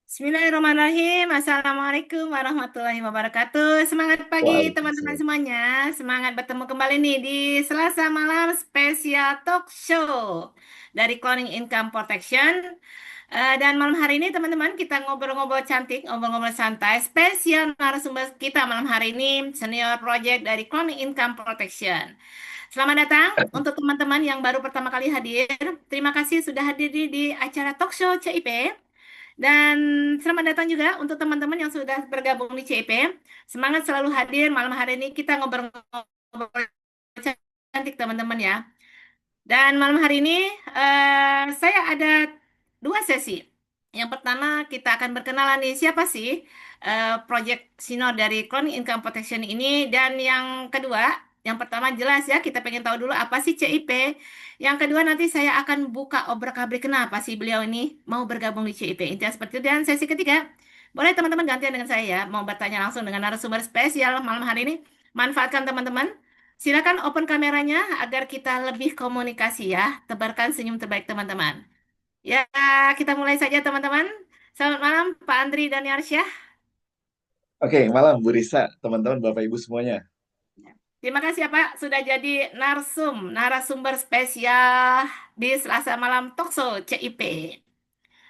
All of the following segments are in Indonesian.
Bismillahirrahmanirrahim. Assalamualaikum warahmatullahi wabarakatuh. Semangat pagi teman-teman Waalaikumsalam. semuanya. Semangat bertemu kembali nih di Selasa malam spesial talk show dari Cloning Income Protection. Dan malam hari ini teman-teman kita ngobrol-ngobrol cantik, ngobrol-ngobrol santai. Spesial narasumber kita malam hari ini senior project dari Cloning Income Protection. Selamat datang untuk teman-teman yang baru pertama kali hadir. Terima kasih sudah hadir di acara talk show CIP. Dan selamat datang juga untuk teman-teman yang sudah bergabung di CIP. Semangat selalu hadir. Malam hari ini kita ngobrol-ngobrol cantik teman-teman ya. Dan malam hari ini saya ada dua sesi. Yang pertama kita akan berkenalan nih siapa sih Project Sino dari Chronic Income Protection ini. Dan yang kedua, yang pertama jelas ya kita pengen tahu dulu apa sih CIP. Yang kedua nanti saya akan buka obrak-abrik kenapa sih beliau ini mau bergabung di CIP. Intinya seperti itu. Dan sesi ketiga, boleh teman-teman gantian dengan saya ya. Mau bertanya langsung dengan narasumber spesial malam hari ini. Manfaatkan teman-teman. Silakan open kameranya agar kita lebih komunikasi ya. Tebarkan senyum terbaik teman-teman. Ya, kita mulai saja teman-teman. Selamat malam Pak Andri dan Yarsyah. Oke, malam Bu Risa, teman-teman Bapak Ibu semuanya. Terima kasih ya Pak sudah jadi narasumber spesial di Selasa Malam Talkshow CIP.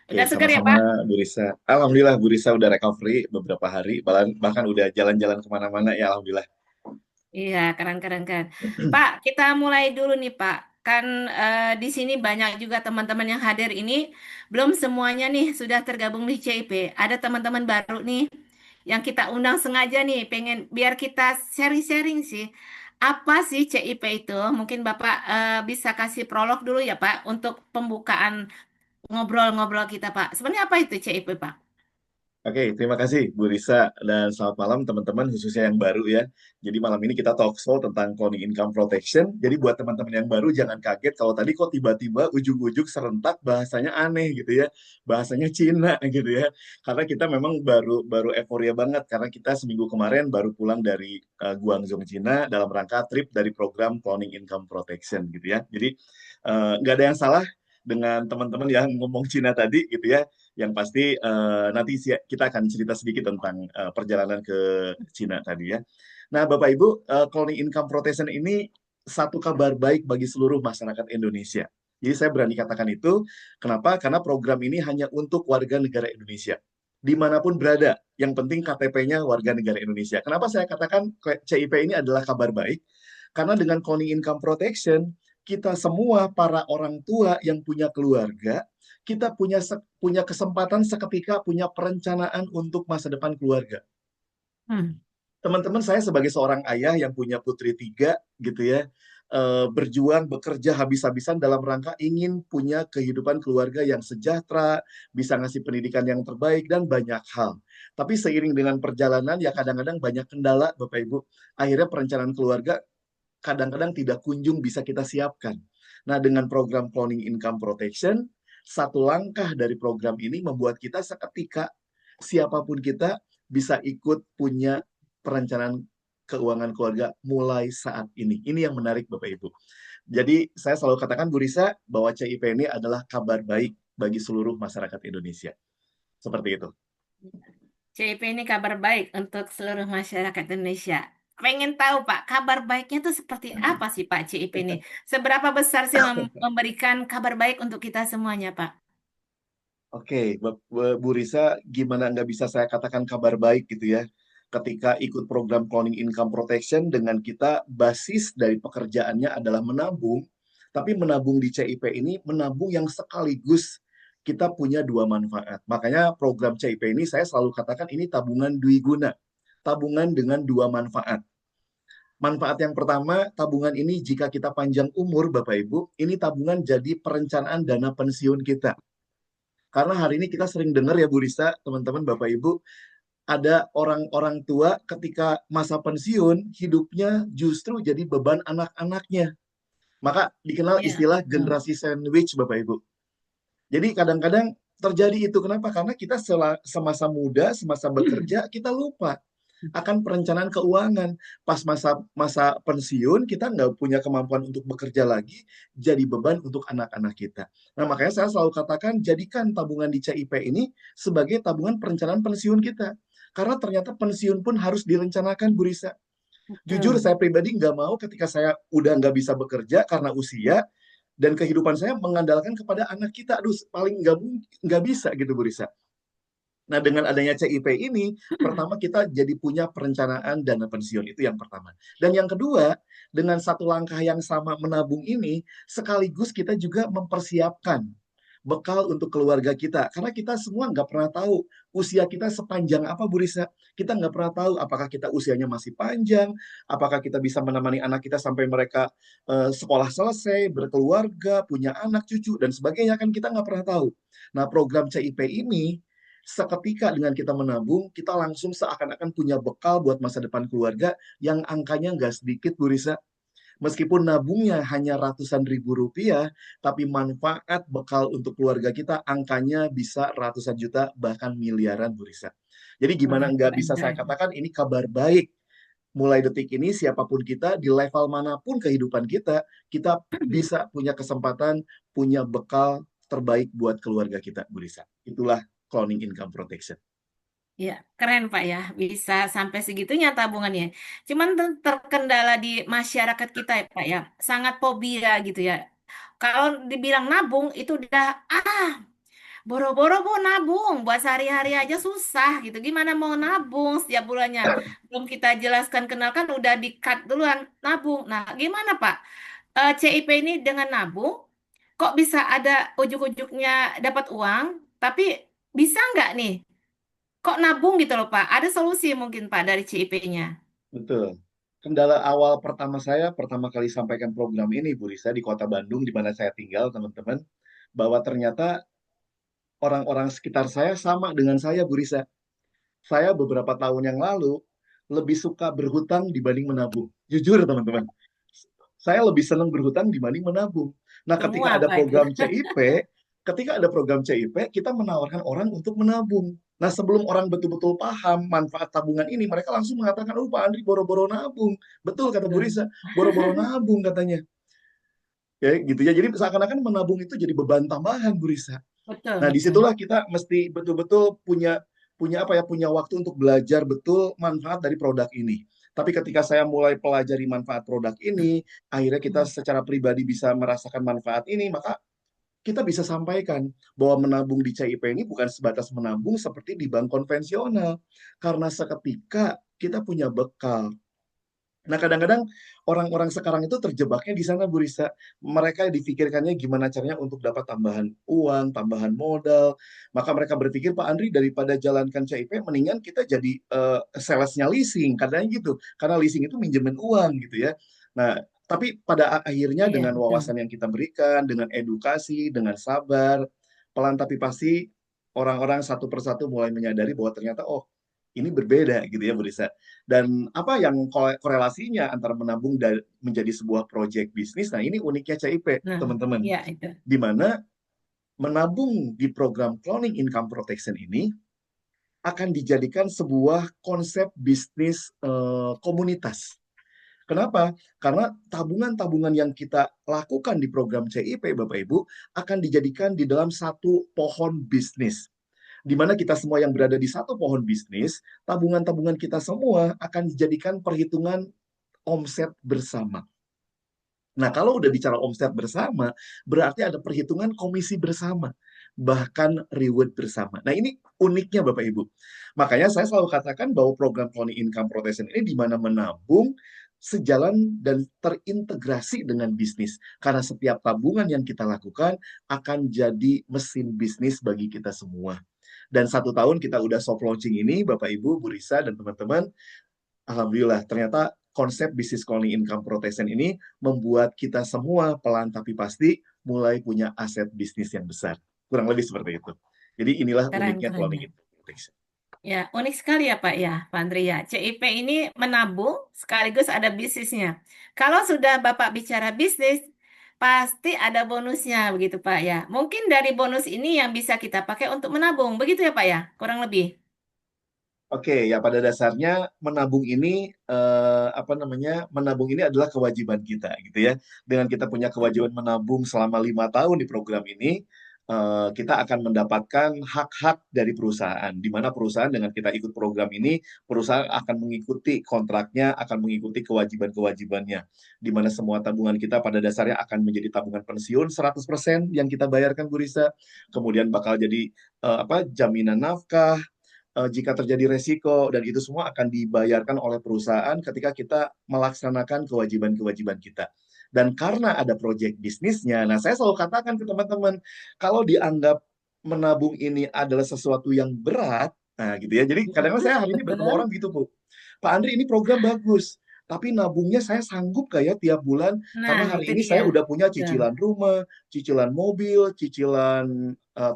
Oke, Udah segar ya sama-sama Pak? Bu Risa. Alhamdulillah Bu Risa udah recovery beberapa hari, bahkan udah jalan-jalan kemana-mana ya Alhamdulillah. Iya, keren-keren keren. Pak, kita mulai dulu nih Pak. Kan di sini banyak juga teman-teman yang hadir ini. Belum semuanya nih sudah tergabung di CIP. Ada teman-teman baru nih yang kita undang sengaja nih, pengen biar kita sharing-sharing sih. Apa sih CIP itu? Mungkin Bapak bisa kasih prolog dulu ya Pak untuk pembukaan ngobrol-ngobrol kita Pak. Sebenarnya apa itu CIP Pak? Oke, terima kasih Bu Risa dan selamat malam teman-teman khususnya yang baru ya. Jadi malam ini kita talk show tentang cloning income protection. Jadi buat teman-teman yang baru jangan kaget kalau tadi kok tiba-tiba ujung-ujung serentak bahasanya aneh gitu ya. Bahasanya Cina gitu ya. Karena kita memang baru baru euforia banget karena kita seminggu kemarin baru pulang dari Guangzhou Cina dalam rangka trip dari program cloning income protection gitu ya. Jadi nggak ada yang salah dengan teman-teman yang ngomong Cina tadi gitu ya. Yang pasti nanti kita akan cerita sedikit tentang perjalanan ke Cina tadi ya. Nah, Bapak Ibu, cloning income protection ini satu kabar baik bagi seluruh masyarakat Indonesia. Jadi saya berani katakan itu, kenapa? Karena program ini hanya untuk warga negara Indonesia. Dimanapun berada, yang penting KTP-nya warga negara Indonesia. Kenapa saya katakan CIP ini adalah kabar baik? Karena dengan cloning income protection, kita semua para orang tua yang punya keluarga, kita punya kesempatan seketika punya perencanaan untuk masa depan keluarga. Hmm. Teman-teman saya sebagai seorang ayah yang punya putri tiga gitu ya, berjuang bekerja habis-habisan dalam rangka ingin punya kehidupan keluarga yang sejahtera, bisa ngasih pendidikan yang terbaik dan banyak hal. Tapi seiring dengan perjalanan ya kadang-kadang banyak kendala Bapak Ibu. Akhirnya perencanaan keluarga kadang-kadang tidak kunjung bisa kita siapkan. Nah, dengan program Cloning Income Protection, satu langkah dari program ini membuat kita seketika siapapun kita bisa ikut punya perencanaan keuangan keluarga mulai saat ini. Ini yang menarik Bapak Ibu. Jadi saya selalu katakan Bu Risa bahwa CIP ini adalah kabar baik bagi seluruh masyarakat Indonesia. Seperti itu. CIP ini kabar baik untuk seluruh masyarakat Indonesia. Pengen tahu Pak, kabar baiknya itu seperti apa sih Pak CIP ini? Seberapa besar sih memberikan kabar baik untuk kita semuanya Pak? Oke, Bu Risa, gimana nggak bisa saya katakan kabar baik gitu ya? Ketika ikut program Cloning Income Protection dengan kita basis dari pekerjaannya adalah menabung, tapi menabung di CIP ini menabung yang sekaligus kita punya dua manfaat. Makanya program CIP ini saya selalu katakan ini tabungan dwiguna, tabungan dengan dua manfaat. Manfaat yang pertama, tabungan ini jika kita panjang umur, Bapak Ibu, ini tabungan jadi perencanaan dana pensiun kita. Karena hari ini kita sering dengar ya Bu Risa, teman-teman Bapak Ibu, ada orang-orang tua ketika masa pensiun, hidupnya justru jadi beban anak-anaknya. Maka dikenal Iya, istilah betul. generasi sandwich Bapak Ibu. Jadi kadang-kadang terjadi itu. Kenapa? Karena kita semasa muda, semasa bekerja, kita lupa. akan perencanaan keuangan. Pas masa masa pensiun kita nggak punya kemampuan untuk bekerja lagi, jadi beban untuk anak-anak kita. Nah, makanya saya selalu katakan jadikan tabungan di CIP ini sebagai tabungan perencanaan pensiun kita. Karena ternyata pensiun pun harus direncanakan, Bu Risa. Jujur Betul. saya pribadi nggak mau ketika saya udah nggak bisa bekerja karena usia dan kehidupan saya mengandalkan kepada anak kita. Aduh, paling nggak bisa gitu, Bu Risa. Nah, dengan adanya CIP ini, pertama kita jadi punya perencanaan dana pensiun, itu yang pertama. Dan yang kedua, dengan satu langkah yang sama menabung ini, sekaligus kita juga mempersiapkan bekal untuk keluarga kita. Karena kita semua nggak pernah tahu usia kita sepanjang apa, Bu Risa. Kita nggak pernah tahu apakah kita usianya masih panjang, apakah kita bisa menemani anak kita sampai mereka sekolah selesai, berkeluarga, punya anak, cucu, dan sebagainya, kan kita nggak pernah tahu. Nah, program CIP ini seketika dengan kita menabung, kita langsung seakan-akan punya bekal buat masa depan keluarga yang angkanya nggak sedikit, Bu Risa. Meskipun nabungnya hanya ratusan ribu rupiah, tapi manfaat bekal untuk keluarga kita angkanya bisa ratusan juta, bahkan miliaran, Bu Risa. Jadi Wah, gimana nggak keren, bisa saya keren. katakan ini kabar baik. Mulai detik ini, siapapun kita, di level manapun kehidupan kita bisa punya kesempatan, punya bekal terbaik buat keluarga kita, Bu Risa. Itulah cloning income protection. Ya, keren Pak ya, bisa sampai segitunya tabungannya. Cuman terkendala di masyarakat kita ya Pak ya, sangat fobia gitu ya. Kalau dibilang nabung itu udah boro-boro bu nabung buat sehari-hari aja susah gitu. Gimana mau nabung setiap bulannya? Belum kita jelaskan kenalkan udah di-cut duluan nabung. Nah, gimana Pak? CIP ini dengan nabung kok bisa ada ujuk-ujuknya dapat uang, tapi bisa nggak nih? Kok nabung gitu loh Pak? Ada solusi mungkin Pak dari CIP-nya. Betul. Kendala awal pertama saya, pertama kali sampaikan program ini, Bu Risa, di kota Bandung, di mana saya tinggal, teman-teman, bahwa ternyata orang-orang sekitar saya sama dengan saya, Bu Risa. Saya beberapa tahun yang lalu lebih suka berhutang dibanding menabung. Jujur, teman-teman. Saya lebih senang berhutang dibanding menabung. Nah, Semua ketika ada Pak itu. program CIP, kita menawarkan orang untuk menabung. Nah, sebelum orang betul-betul paham manfaat tabungan ini, mereka langsung mengatakan, oh Pak Andri boro-boro nabung. Betul kata Bu Betul. Risa, boro-boro nabung katanya. Ya, gitu ya. Jadi seakan-akan menabung itu jadi beban tambahan, Bu Risa. Betul, Nah, betul. disitulah kita mesti betul-betul punya punya apa ya, punya waktu untuk belajar betul manfaat dari produk ini. Tapi ketika saya mulai pelajari manfaat produk ini, akhirnya kita Hmm. secara pribadi bisa merasakan manfaat ini, maka kita bisa sampaikan bahwa menabung di CIP ini bukan sebatas menabung seperti di bank konvensional. Karena seketika kita punya bekal. Nah, kadang-kadang orang-orang sekarang itu terjebaknya di sana, Bu Risa. Mereka dipikirkannya gimana caranya untuk dapat tambahan uang, tambahan modal. Maka mereka berpikir, Pak Andri, daripada jalankan CIP, mendingan kita jadi salesnya leasing. Katanya gitu. Karena leasing itu minjemin uang gitu ya. Nah, tapi pada akhirnya Iya, dengan betul. wawasan yang kita berikan, dengan edukasi, dengan sabar, pelan tapi pasti orang-orang satu persatu mulai menyadari bahwa ternyata, oh, ini berbeda gitu ya, Bu Risa. Dan apa yang korelasinya antara menabung dan menjadi sebuah proyek bisnis? Nah, ini uniknya CIP, Nah, teman-teman. iya itu. Di mana menabung di program Cloning Income Protection ini akan dijadikan sebuah konsep bisnis komunitas. Kenapa? Karena tabungan-tabungan yang kita lakukan di program CIP, Bapak Ibu, akan dijadikan di dalam satu pohon bisnis di mana kita semua yang berada di satu pohon bisnis, tabungan-tabungan kita semua akan dijadikan perhitungan omset bersama. Nah, kalau udah bicara omset bersama, berarti ada perhitungan komisi bersama, bahkan reward bersama. Nah, ini uniknya Bapak Ibu. Makanya saya selalu katakan bahwa program Cloning Income Protection ini di mana menabung sejalan dan terintegrasi dengan bisnis. Karena setiap tabungan yang kita lakukan akan jadi mesin bisnis bagi kita semua. Dan 1 tahun kita udah soft launching ini, Bapak Ibu, Bu Risa, dan teman-teman, Alhamdulillah, ternyata konsep bisnis colony income protection ini membuat kita semua pelan tapi pasti mulai punya aset bisnis yang besar. Kurang lebih seperti itu. Jadi inilah Keren, uniknya keren cloning ya. income protection. Ya, unik sekali ya Pak ya, Pak Andri ya. CIP ini menabung sekaligus ada bisnisnya. Kalau sudah Bapak bicara bisnis, pasti ada bonusnya begitu Pak ya. Mungkin dari bonus ini yang bisa kita pakai untuk menabung, begitu ya Pak ya, kurang lebih. Oke, ya pada dasarnya menabung ini apa namanya? Menabung ini adalah kewajiban kita, gitu ya. Dengan kita punya kewajiban menabung selama 5 tahun di program ini, kita akan mendapatkan hak-hak dari perusahaan. Di mana perusahaan dengan kita ikut program ini, perusahaan akan mengikuti kontraknya, akan mengikuti kewajiban-kewajibannya. Di mana semua tabungan kita pada dasarnya akan menjadi tabungan pensiun 100% yang kita bayarkan, Bu Risa. Kemudian bakal jadi apa? Jaminan nafkah jika terjadi resiko dan itu semua akan dibayarkan oleh perusahaan ketika kita melaksanakan kewajiban-kewajiban kita. Dan karena ada proyek bisnisnya, nah saya selalu katakan ke teman-teman, kalau dianggap menabung ini adalah sesuatu yang berat, nah gitu ya. Jadi kadang-kadang saya hari ini bertemu orang Betul. gitu, Bu. Pak Andri, ini program bagus. Tapi nabungnya saya sanggup gak ya tiap bulan? Nah, Karena hari itu ini dia. saya udah punya Betul. cicilan rumah, cicilan mobil, cicilan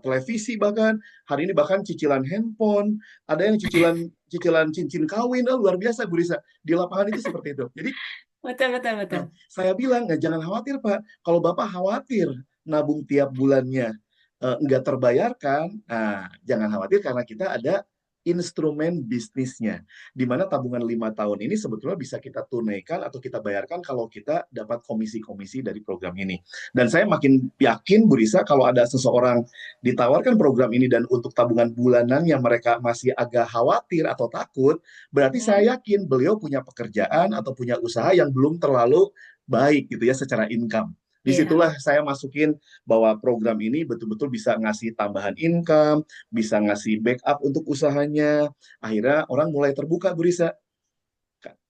televisi bahkan. Hari ini bahkan cicilan handphone, ada yang cicilan cicilan cincin kawin, oh, luar biasa Bu Risa. Di lapangan itu seperti itu. Jadi, Betul, betul, nah, betul. saya bilang, nah, jangan khawatir Pak. Kalau Bapak khawatir nabung tiap bulannya nggak terbayarkan, nah, jangan khawatir karena kita ada instrumen bisnisnya. Di mana tabungan 5 tahun ini sebetulnya bisa kita tunaikan atau kita bayarkan kalau kita dapat komisi-komisi dari program ini. Dan saya makin yakin, Bu Risa, kalau ada seseorang ditawarkan program ini dan untuk tabungan bulanan yang mereka masih agak khawatir atau takut, berarti Hmm. saya yakin beliau punya pekerjaan atau punya usaha yang belum terlalu baik gitu ya secara income. Iya. Disitulah saya masukin bahwa program ini betul-betul bisa ngasih tambahan income, bisa ngasih backup untuk usahanya. Akhirnya orang mulai terbuka, Bu Risa.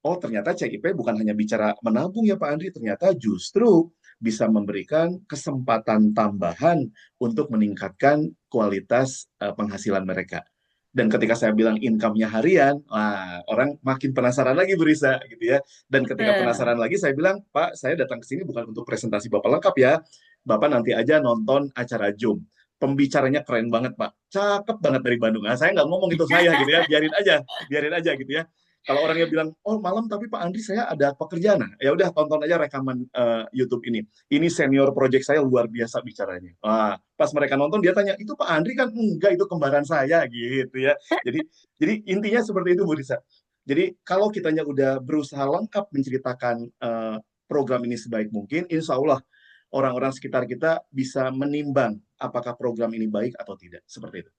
Oh, ternyata CIP bukan hanya bicara menabung ya Pak Andri, ternyata justru bisa memberikan kesempatan tambahan untuk meningkatkan kualitas penghasilan mereka. Dan ketika saya bilang income-nya harian, wah, orang makin penasaran lagi Bu Risa, gitu ya. Dan ketika Betul. penasaran lagi, saya bilang, Pak, saya datang ke sini bukan untuk presentasi Bapak lengkap ya. Bapak nanti aja nonton acara Zoom. Pembicaranya keren banget, Pak. Cakep banget dari Bandung. Nah, saya nggak ngomong itu saya gitu ya, biarin aja gitu ya. Kalau orangnya bilang, oh malam tapi Pak Andri saya ada pekerjaan, nah ya udah tonton aja rekaman YouTube ini. Ini senior project saya luar biasa bicaranya. Wah, pas mereka nonton dia tanya, itu Pak Andri kan enggak itu kembaran saya gitu ya. Jadi jadi intinya seperti itu Bu Risa. Jadi kalau kitanya udah berusaha lengkap menceritakan program ini sebaik mungkin, insya Allah orang-orang sekitar kita bisa menimbang apakah program ini baik atau tidak. Seperti itu.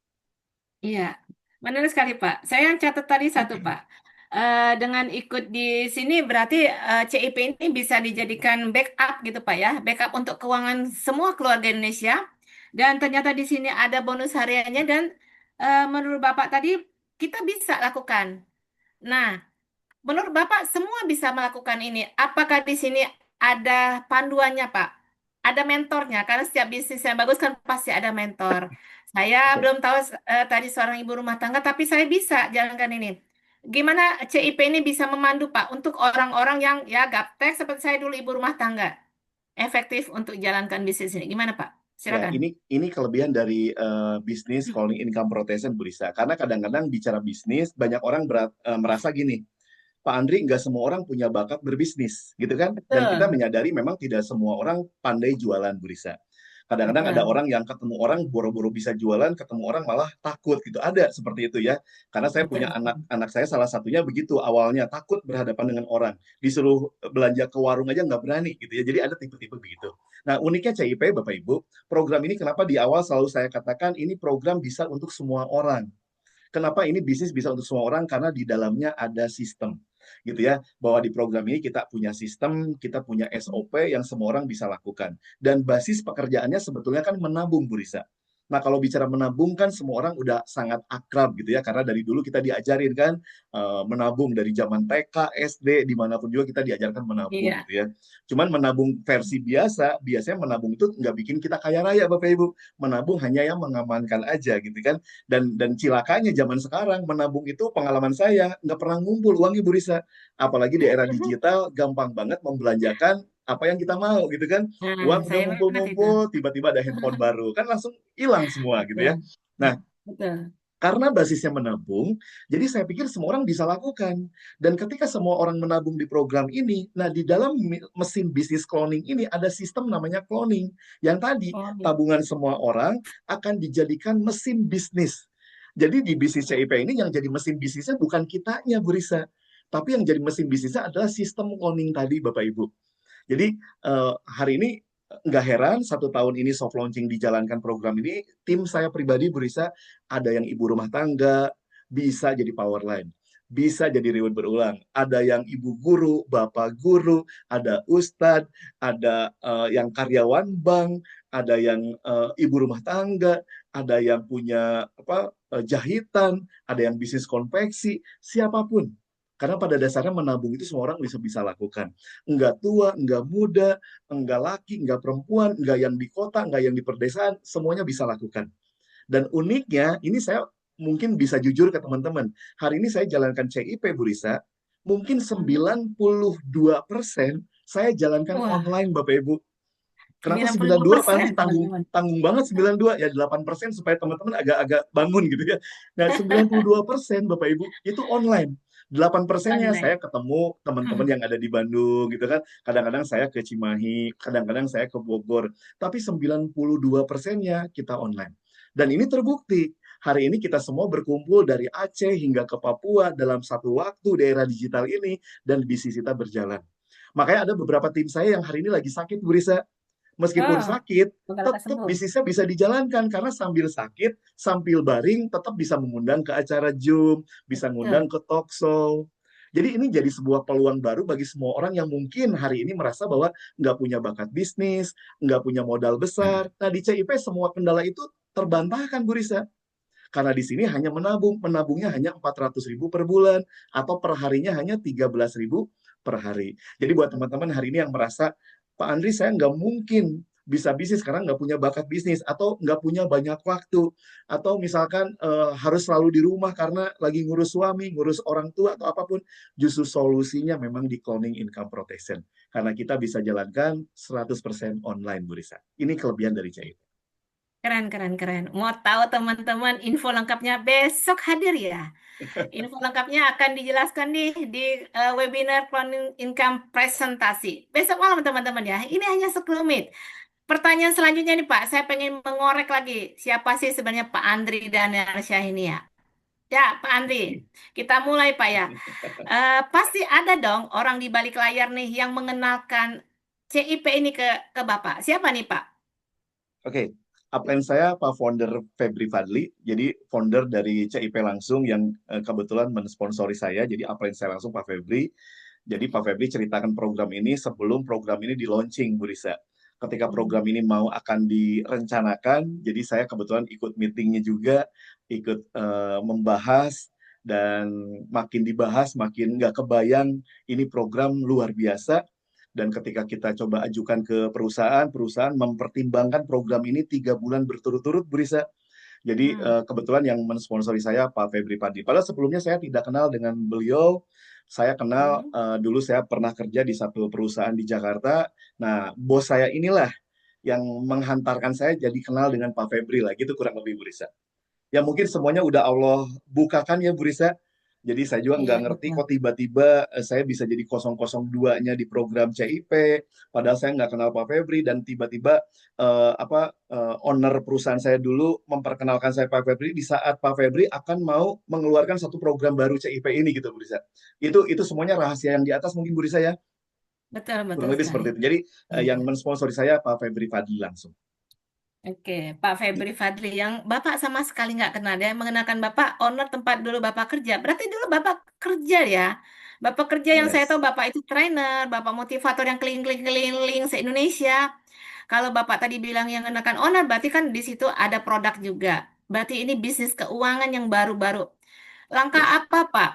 Iya, benar sekali Pak. Saya yang catat tadi satu Pak. Dengan ikut di sini berarti CIP ini bisa dijadikan backup gitu Pak ya, backup untuk keuangan semua keluarga Indonesia. Dan ternyata di sini ada bonus hariannya dan menurut Bapak tadi kita bisa lakukan. Nah, menurut Bapak semua bisa melakukan ini. Apakah di sini ada panduannya, Pak? Ada mentornya, karena setiap bisnis yang bagus kan pasti ada mentor. Saya Betul. belum tahu tadi seorang ibu rumah tangga, tapi saya bisa jalankan ini. Gimana CIP ini bisa memandu, Pak, untuk orang-orang yang ya gaptek seperti saya dulu ibu rumah tangga, efektif untuk jalankan bisnis ini. Gimana, Pak? Ya, Silakan. ini kelebihan dari bisnis calling income protection, Bu Risa. Karena kadang-kadang bicara bisnis, banyak orang merasa gini, Pak Andri, nggak semua orang punya bakat berbisnis, gitu kan? Dan kita Betul, menyadari memang tidak semua orang pandai jualan, Bu Risa. Kadang-kadang ada betul, orang yang ketemu orang boro-boro bisa jualan, ketemu orang malah takut gitu. Ada seperti itu ya. Karena saya betul, punya betul. anak saya salah satunya begitu awalnya takut berhadapan dengan orang. Disuruh belanja ke warung aja nggak berani gitu ya. Jadi ada tipe-tipe begitu. Nah uniknya CIP Bapak Ibu, program ini kenapa di awal selalu saya katakan ini program bisa untuk semua orang. Kenapa ini bisnis bisa untuk semua orang? Karena di dalamnya ada sistem, gitu ya. Bahwa di program ini kita punya sistem, kita punya SOP yang semua orang bisa lakukan. Dan basis pekerjaannya sebetulnya kan menabung, Bu Risa. Nah, kalau bicara menabung kan semua orang udah sangat akrab gitu ya, karena dari dulu kita diajarin kan menabung dari zaman TK, SD, dimanapun juga kita diajarkan menabung Iya. gitu ya. Cuman menabung versi biasa, biasanya menabung itu nggak bikin kita kaya raya Bapak Ibu. Menabung hanya yang mengamankan aja gitu kan. Dan cilakanya zaman sekarang menabung itu pengalaman saya nggak pernah ngumpul uangnya Bu Risa. Apalagi di era digital gampang banget membelanjakan apa yang kita mau gitu kan. Nah, Uang udah saya ingat itu. ngumpul-ngumpul, tiba-tiba ada handphone baru kan langsung hilang semua gitu ya. Betul, Nah, betul. karena basisnya menabung, jadi saya pikir semua orang bisa lakukan. Dan ketika semua orang menabung di program ini, nah di dalam mesin bisnis cloning ini ada sistem namanya cloning. Yang tadi, Oh, iya. tabungan semua orang akan dijadikan mesin bisnis. Jadi di bisnis CIP ini yang jadi mesin bisnisnya bukan kitanya, Bu Risa. Tapi yang jadi mesin bisnisnya adalah sistem cloning tadi, Bapak Ibu. Jadi hari ini nggak heran 1 tahun ini soft launching dijalankan program ini, tim saya pribadi Bu Risa, ada yang ibu rumah tangga, bisa jadi power line, bisa jadi reward berulang. Ada yang ibu guru, bapak guru, ada ustadz, ada yang karyawan bank, ada yang ibu rumah tangga, ada yang punya jahitan, ada yang bisnis konveksi, siapapun. Karena pada dasarnya menabung itu semua orang bisa bisa lakukan. Enggak tua, enggak muda, enggak laki, enggak perempuan, enggak yang di kota, enggak yang di perdesaan, semuanya bisa lakukan. Dan uniknya, ini saya mungkin bisa jujur ke teman-teman. Hari ini saya jalankan CIP, Bu Risa, mungkin Mhm. 92% saya jalankan Wah, online, Bapak Ibu. Kenapa sembilan puluh 92? lima Apaan persen sih tanggung teman-teman. tanggung banget 92? Ya 8% supaya teman-teman agak-agak bangun gitu ya. Nah, 92% Bapak Ibu itu online. 8%-nya saya Online. ketemu teman-teman Hmm. yang ada di Bandung gitu kan. Kadang-kadang saya ke Cimahi, kadang-kadang saya ke Bogor. Tapi 92%-nya kita online. Dan ini terbukti. Hari ini kita semua berkumpul dari Aceh hingga ke Papua dalam satu waktu di era digital ini dan bisnis kita berjalan. Makanya ada beberapa tim saya yang hari ini lagi sakit, Bu Risa. Meskipun Oh, sakit, semoga lekas tetap sembuh. bisnisnya bisa dijalankan karena sambil sakit, sambil baring, tetap bisa mengundang ke acara Zoom, bisa ngundang Betul. ke talk show. Jadi ini jadi sebuah peluang baru bagi semua orang yang mungkin hari ini merasa bahwa nggak punya bakat bisnis, nggak punya modal besar. Nah di CIP semua kendala itu terbantahkan, Bu Risa. Karena di sini hanya menabung, menabungnya hanya 400.000 per bulan, atau per harinya hanya 13.000 per hari. Jadi buat teman-teman hari ini yang merasa, Pak Andri saya nggak mungkin bisa bisnis karena nggak punya bakat bisnis, atau nggak punya banyak waktu, atau misalkan harus selalu di rumah karena lagi ngurus suami, ngurus orang tua, atau apapun, justru solusinya memang di cloning income protection. Karena kita bisa jalankan 100% online, Bu Risa. Ini kelebihan dari CIP. Keren, keren, keren. Mau tahu teman-teman info lengkapnya besok hadir ya. Info lengkapnya akan dijelaskan di webinar Planning Income presentasi. Besok malam teman-teman ya. Ini hanya sekelumit. Pertanyaan selanjutnya nih Pak, saya pengen mengorek lagi. Siapa sih sebenarnya Pak Andri dan Syah ini ya? Ya, Pak Andri, kita mulai Pak ya. Pasti ada dong orang di balik layar nih yang mengenalkan CIP ini ke Bapak. Siapa nih Pak? Oke, upline saya Pak Founder Febri Fadli, jadi founder dari CIP langsung yang kebetulan mensponsori saya, jadi upline saya langsung Pak Febri. Jadi Pak Febri ceritakan program ini sebelum program ini di launching, Bu Risa. Ketika program Hmm. ini mau akan direncanakan, jadi saya kebetulan ikut meetingnya juga, ikut membahas, dan makin dibahas, makin nggak kebayang ini program luar biasa. Dan ketika kita coba ajukan ke perusahaan, perusahaan mempertimbangkan program ini 3 bulan berturut-turut, Bu Risa. Jadi Hmm. kebetulan yang mensponsori saya Pak Febri Padi. Padahal sebelumnya saya tidak kenal dengan beliau. Saya kenal Hmm. dulu saya pernah kerja di satu perusahaan di Jakarta. Nah, bos saya inilah yang menghantarkan saya jadi kenal dengan Pak Febri lah. Gitu kurang lebih, Bu Risa. Ya mungkin semuanya udah Allah bukakan ya, Bu Risa. Jadi saya juga Iya, nggak ngerti betul. kok tiba-tiba saya bisa jadi 002-nya di program CIP, padahal saya nggak kenal Pak Febri, dan tiba-tiba owner perusahaan saya dulu memperkenalkan saya Pak Febri di saat Pak Febri akan mau mengeluarkan satu program baru CIP ini gitu, Bu Risa. Itu semuanya rahasia yang di atas mungkin, Bu Risa ya. Betul, betul Kurang lebih sekali. seperti itu. Jadi Iya. yang mensponsori saya Pak Febri Fadli langsung. Oke, Pak Febri Fadli yang Bapak sama sekali nggak kenal. Dia mengenalkan Bapak owner tempat dulu Bapak kerja. Berarti dulu Bapak kerja ya. Bapak kerja yang saya tahu Yes. Bapak itu trainer, Bapak motivator yang keliling-keliling se-Indonesia. Kalau Bapak tadi bilang yang mengenalkan owner, berarti kan di situ ada produk juga. Berarti ini bisnis keuangan yang baru-baru. Langkah Yes. apa Pak?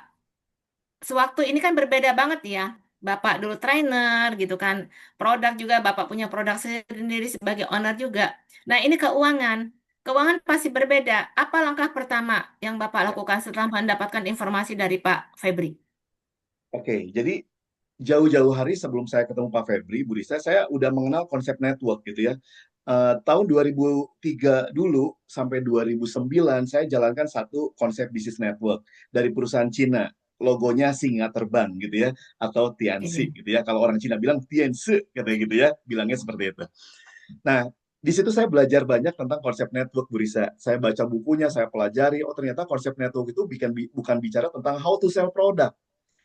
Sewaktu ini kan berbeda banget ya. Bapak dulu trainer gitu kan. Produk juga Bapak punya produk sendiri sebagai owner juga. Nah, ini keuangan. Keuangan pasti berbeda. Apa langkah pertama yang Bapak Ya. lakukan setelah mendapatkan informasi dari Pak Febri? Oke, jadi jauh-jauh hari sebelum saya ketemu Pak Febri, Bu Risa, saya udah mengenal konsep network gitu ya. Tahun 2003 dulu sampai 2009 saya jalankan satu konsep bisnis network dari perusahaan Cina. Logonya singa terbang gitu ya, atau Tianxi Oke. gitu ya. Kalau orang Cina bilang Tianse, katanya gitu ya, bilangnya seperti itu. Nah, Di situ saya belajar banyak tentang konsep network, Bu Risa. Saya baca bukunya, saya pelajari, oh ternyata konsep network itu bukan bicara tentang how to sell product,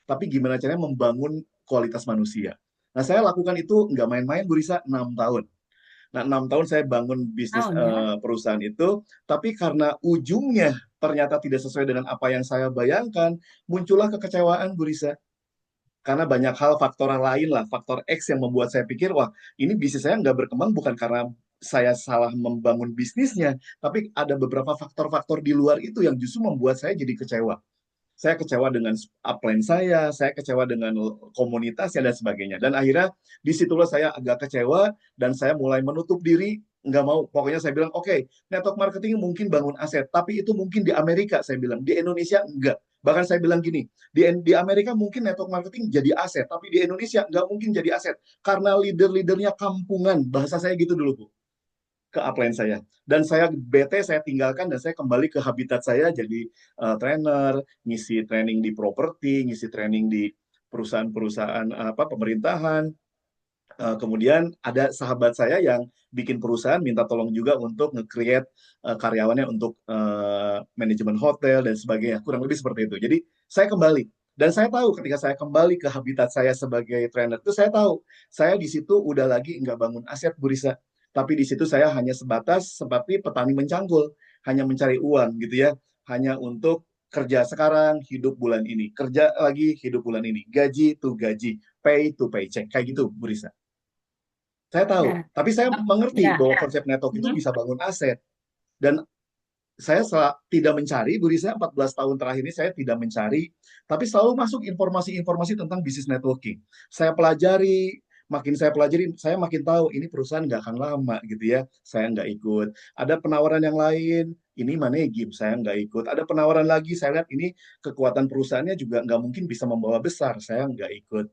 tapi gimana caranya membangun kualitas manusia. Nah, saya lakukan itu nggak main-main, Bu Risa, 6 tahun. Nah, 6 tahun saya bangun bisnis Tahun ya. perusahaan itu, tapi karena ujungnya ternyata tidak sesuai dengan apa yang saya bayangkan, muncullah kekecewaan, Bu Risa. Karena banyak hal faktor lain lah, faktor X yang membuat saya pikir, wah ini bisnis saya nggak berkembang bukan karena saya salah membangun bisnisnya, tapi ada beberapa faktor-faktor di luar itu yang justru membuat saya jadi kecewa. Saya kecewa dengan upline saya kecewa dengan komunitasnya dan sebagainya. Dan akhirnya disitulah saya agak kecewa dan saya mulai menutup diri, nggak mau. Pokoknya saya bilang, oke, network marketing mungkin bangun aset, tapi itu mungkin di Amerika, saya bilang. Di Indonesia, enggak. Bahkan saya bilang gini, di Amerika mungkin network marketing jadi aset, tapi di Indonesia nggak mungkin jadi aset. Karena leader-leadernya kampungan, bahasa saya gitu dulu, Bu, ke upline saya. Dan saya bete, saya tinggalkan dan saya kembali ke habitat saya jadi trainer, ngisi training di properti, ngisi training di perusahaan-perusahaan apa pemerintahan. Kemudian ada sahabat saya yang bikin perusahaan minta tolong juga untuk nge-create karyawannya untuk manajemen hotel dan sebagainya. Kurang lebih seperti itu. Jadi saya kembali dan saya tahu ketika saya kembali ke habitat saya sebagai trainer itu saya tahu saya di situ udah lagi nggak bangun aset, Bu Risa. Tapi di situ saya hanya sebatas seperti petani mencangkul, hanya mencari uang gitu ya, hanya untuk kerja sekarang, hidup bulan ini, kerja lagi, hidup bulan ini, gaji to gaji, pay to paycheck, kayak gitu, Bu Risa. Saya tahu, Ya. tapi saya mengerti Ya. bahwa konsep network itu Mhm. bisa bangun aset. Dan saya tidak mencari, Bu Risa, 14 tahun terakhir ini saya tidak mencari, tapi selalu masuk informasi-informasi tentang bisnis networking. Saya pelajari, makin saya pelajari, saya makin tahu ini perusahaan nggak akan lama gitu ya. Saya nggak ikut. Ada penawaran yang lain, ini managim, saya nggak ikut. Ada penawaran lagi, saya lihat ini kekuatan perusahaannya juga nggak mungkin bisa membawa besar, saya nggak ikut.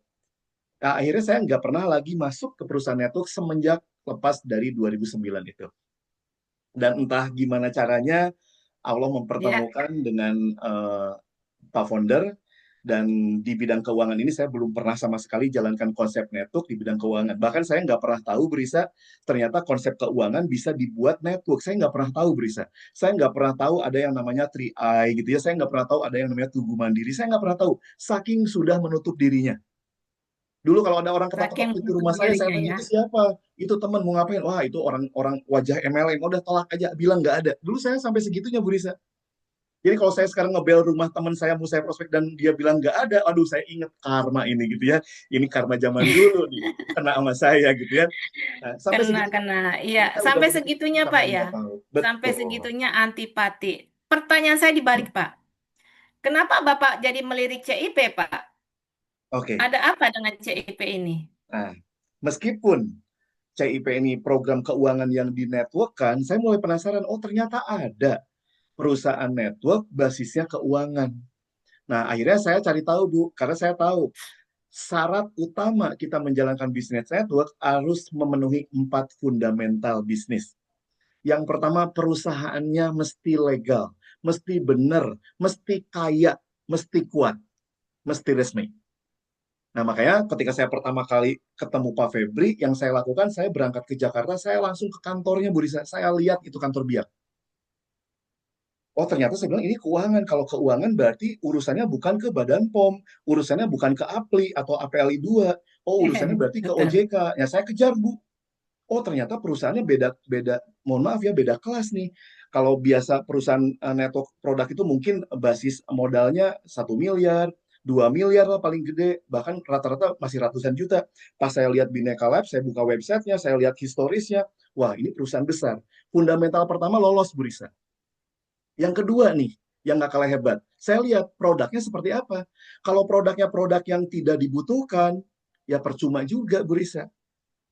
Nah, akhirnya saya nggak pernah lagi masuk ke perusahaan network semenjak lepas dari 2009 itu. Dan entah gimana caranya, Allah Ya. mempertemukan dengan Pak Founder, dan di bidang keuangan ini saya belum pernah sama sekali jalankan konsep network di bidang keuangan. Bahkan saya nggak pernah tahu, Brisa, ternyata konsep keuangan bisa dibuat network. Saya nggak pernah tahu, Brisa. Saya nggak pernah tahu ada yang namanya 3i gitu ya. Saya nggak pernah tahu ada yang namanya Tugu Mandiri. Saya nggak pernah tahu. Saking sudah menutup dirinya. Dulu kalau ada orang ketok-ketok Saking pintu menutup rumah saya dirinya tanya, ya. itu siapa? Itu teman mau ngapain? Wah, itu orang-orang wajah MLM. Udah tolak aja, bilang nggak ada. Dulu saya sampai segitunya, Bu Risa. Jadi kalau saya sekarang ngebel rumah teman saya, mau saya prospek, dan dia bilang nggak ada, aduh saya inget karma ini gitu ya. Ini karma zaman dulu nih, kena sama saya gitu ya. Nah, sampai segitunya, Kena. Iya, kita udah sampai menutup diri segitunya Pak sampai ya. 4 tahun. Sampai Betul. segitunya antipati. Pertanyaan saya dibalik Pak. Kenapa Bapak jadi melirik CIP Pak? Oke. Ada apa dengan CIP ini? Nah, meskipun CIP ini program keuangan yang dinetworkkan, saya mulai penasaran, oh ternyata ada perusahaan network basisnya keuangan. Nah, akhirnya saya cari tahu, Bu, karena saya tahu syarat utama kita menjalankan bisnis network harus memenuhi 4 fundamental bisnis. Yang pertama, perusahaannya mesti legal, mesti benar, mesti kaya, mesti kuat, mesti resmi. Nah, makanya ketika saya pertama kali ketemu Pak Febri, yang saya lakukan, saya berangkat ke Jakarta, saya langsung ke kantornya, Bu Risa. Saya lihat itu kantor Biak. Oh, ternyata saya bilang ini keuangan. Kalau keuangan berarti urusannya bukan ke Badan POM, urusannya bukan ke APLI atau APLI 2. Oh, urusannya berarti ke Betul. OJK. Ya, saya kejar, Bu. Oh, ternyata perusahaannya beda beda, mohon maaf ya, beda kelas nih. Kalau biasa perusahaan network produk itu mungkin basis modalnya 1 miliar, 2 miliar lah paling gede, bahkan rata-rata masih ratusan juta. Pas saya lihat Bineka Lab, saya buka websitenya, saya lihat historisnya, wah ini perusahaan besar. Fundamental pertama lolos, Bu Risa. Yang kedua nih, yang nggak kalah hebat, saya lihat produknya seperti apa. Kalau produknya produk yang tidak dibutuhkan, ya percuma juga, Bu Risa.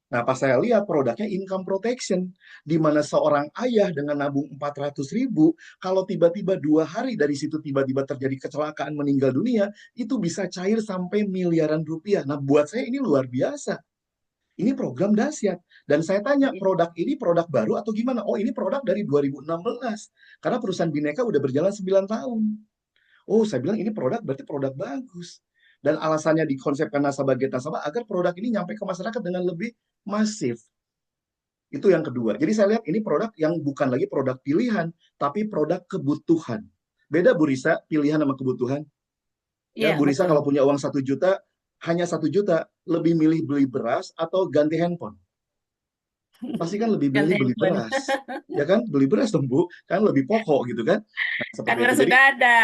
Nah, pas saya lihat produknya income protection, di mana seorang ayah dengan nabung 400 ribu, kalau tiba-tiba 2 hari dari situ tiba-tiba terjadi kecelakaan meninggal dunia, itu bisa cair sampai miliaran rupiah. Nah, buat saya ini luar biasa. Ini program dahsyat. Dan saya tanya, produk ini produk baru atau gimana? Oh, ini produk dari 2016. Karena perusahaan Bineka udah berjalan 9 tahun. Oh, saya bilang ini produk berarti produk bagus. Dan alasannya dikonsepkan nasabah get nasabah agar produk ini nyampe ke masyarakat dengan lebih masif. Itu yang kedua. Jadi saya lihat ini produk yang bukan lagi produk pilihan, tapi produk kebutuhan. Beda Bu Risa, pilihan sama kebutuhan. Ya, Iya, Bu Risa betul. kalau punya uang 1 juta, hanya 1 juta, lebih milih beli beras atau ganti handphone? Pasti kan lebih milih Ganti beli handphone. beras. Ya kan? Beli beras dong, Bu. Kan lebih pokok gitu kan. Nah, Kan seperti itu. beras Jadi, sudah ada.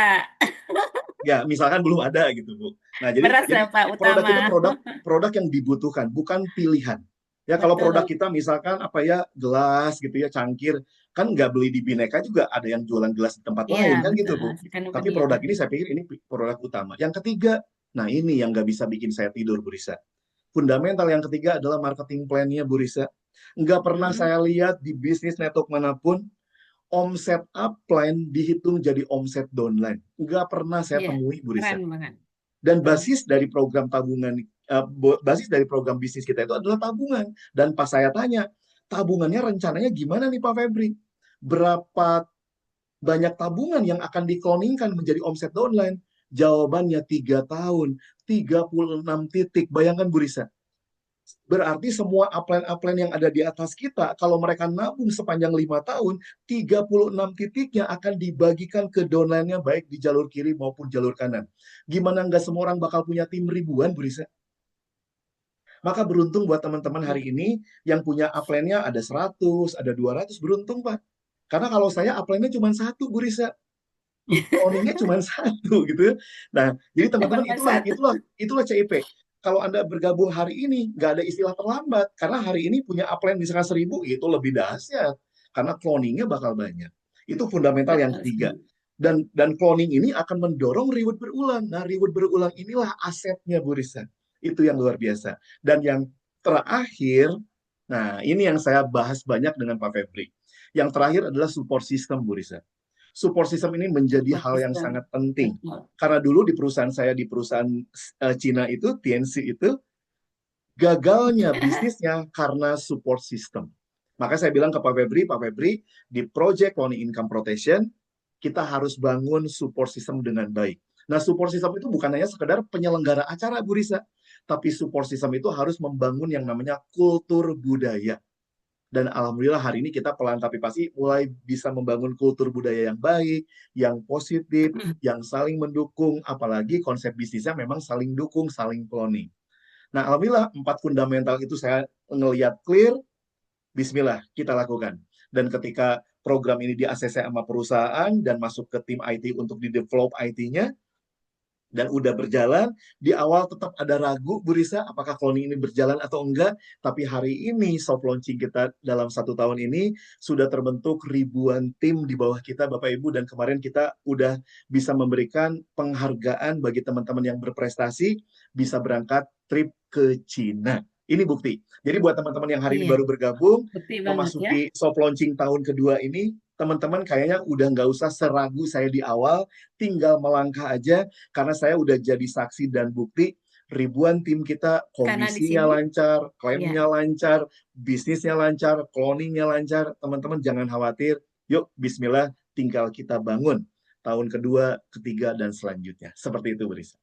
ya misalkan belum ada gitu, Bu. Nah, jadi Beras jadi lah, Pak, produk itu utama. produk produk yang dibutuhkan, bukan pilihan. Ya kalau produk Betul. kita misalkan apa ya, gelas gitu ya, cangkir, kan nggak beli di Bineka juga ada yang jualan gelas di tempat Iya, lain kan gitu, betul. Bu. Second Tapi produk opinion. ini saya pikir ini produk utama. Yang ketiga, nah ini yang nggak bisa bikin saya tidur, Bu Risa. Fundamental yang ketiga adalah marketing plan-nya, Bu Risa. Nggak pernah Mm-mm. saya lihat di bisnis network manapun omset upline dihitung jadi omset downline. Nggak pernah saya Iya, temui, Bu Risa. keren banget. Dan Betul. basis dari program tabungan, basis dari program bisnis kita itu adalah tabungan. Dan pas saya tanya, tabungannya rencananya gimana nih Pak Febri? Berapa banyak tabungan yang akan dikloningkan menjadi omset downline? Jawabannya 3 tahun, 36 titik. Bayangkan Bu Risa, berarti semua upline-upline yang ada di atas kita, kalau mereka nabung sepanjang 5 tahun, 36 titiknya akan dibagikan ke downline-nya baik di jalur kiri maupun jalur kanan. Gimana nggak semua orang bakal punya tim ribuan, Bu Risa? Maka beruntung buat teman-teman hari ini yang punya upline-nya ada 100, ada 200, beruntung Pak. Karena kalau saya upline-nya cuma satu, Bu Risa. Cloningnya cuma satu gitu ya. Nah, jadi teman-teman Cuma itulah satu. itulah itulah CIP. Kalau Anda bergabung hari ini, nggak ada istilah terlambat. Karena hari ini punya upline misalkan 1.000, itu lebih dahsyat. Karena cloningnya bakal banyak. Itu fundamental yang Betul ketiga. sekali. Dan cloning ini akan mendorong reward berulang. Nah, reward berulang inilah asetnya, Bu Risa. Itu yang luar biasa. Dan yang terakhir, nah ini yang saya bahas banyak dengan Pak Febri. Yang terakhir adalah support system, Bu Risa. Support system ini menjadi Support hal yang system. sangat penting. Betul. Karena dulu di perusahaan saya, di perusahaan Cina itu, TNC itu, gagalnya bisnisnya karena support system. Maka saya bilang ke Pak Febri, di Project Cloning Income Protection, kita harus bangun support system dengan baik. Nah, support system itu bukan hanya sekedar penyelenggara acara, Bu Risa, tapi support system itu harus membangun yang namanya kultur budaya. Dan alhamdulillah hari ini kita pelan tapi pasti mulai bisa membangun kultur budaya yang baik, yang positif, yang saling mendukung, apalagi konsep bisnisnya memang saling dukung, saling cloning. Nah, alhamdulillah 4 fundamental itu saya ngelihat clear, bismillah kita lakukan. Dan ketika program ini di ACC sama perusahaan dan masuk ke tim IT untuk di-develop IT-nya, dan udah berjalan, di awal tetap ada ragu, Bu Risa, apakah cloning ini berjalan atau enggak, tapi hari ini soft launching kita dalam 1 tahun ini sudah terbentuk ribuan tim di bawah kita, Bapak Ibu, dan kemarin kita udah bisa memberikan penghargaan bagi teman-teman yang berprestasi, bisa berangkat trip ke Cina. Ini bukti. Jadi buat teman-teman yang hari ini Iya, baru bergabung, bukti banget ya. memasuki soft launching tahun kedua ini, teman-teman kayaknya udah nggak usah seragu saya di awal, tinggal melangkah aja, karena saya udah jadi saksi dan bukti ribuan tim kita Karena di komisinya sini, lancar, ya, klaimnya lancar, bisnisnya lancar, cloningnya lancar. Teman-teman jangan khawatir. Yuk, bismillah, tinggal kita bangun tahun kedua, ketiga, dan selanjutnya. Seperti itu, Brisa.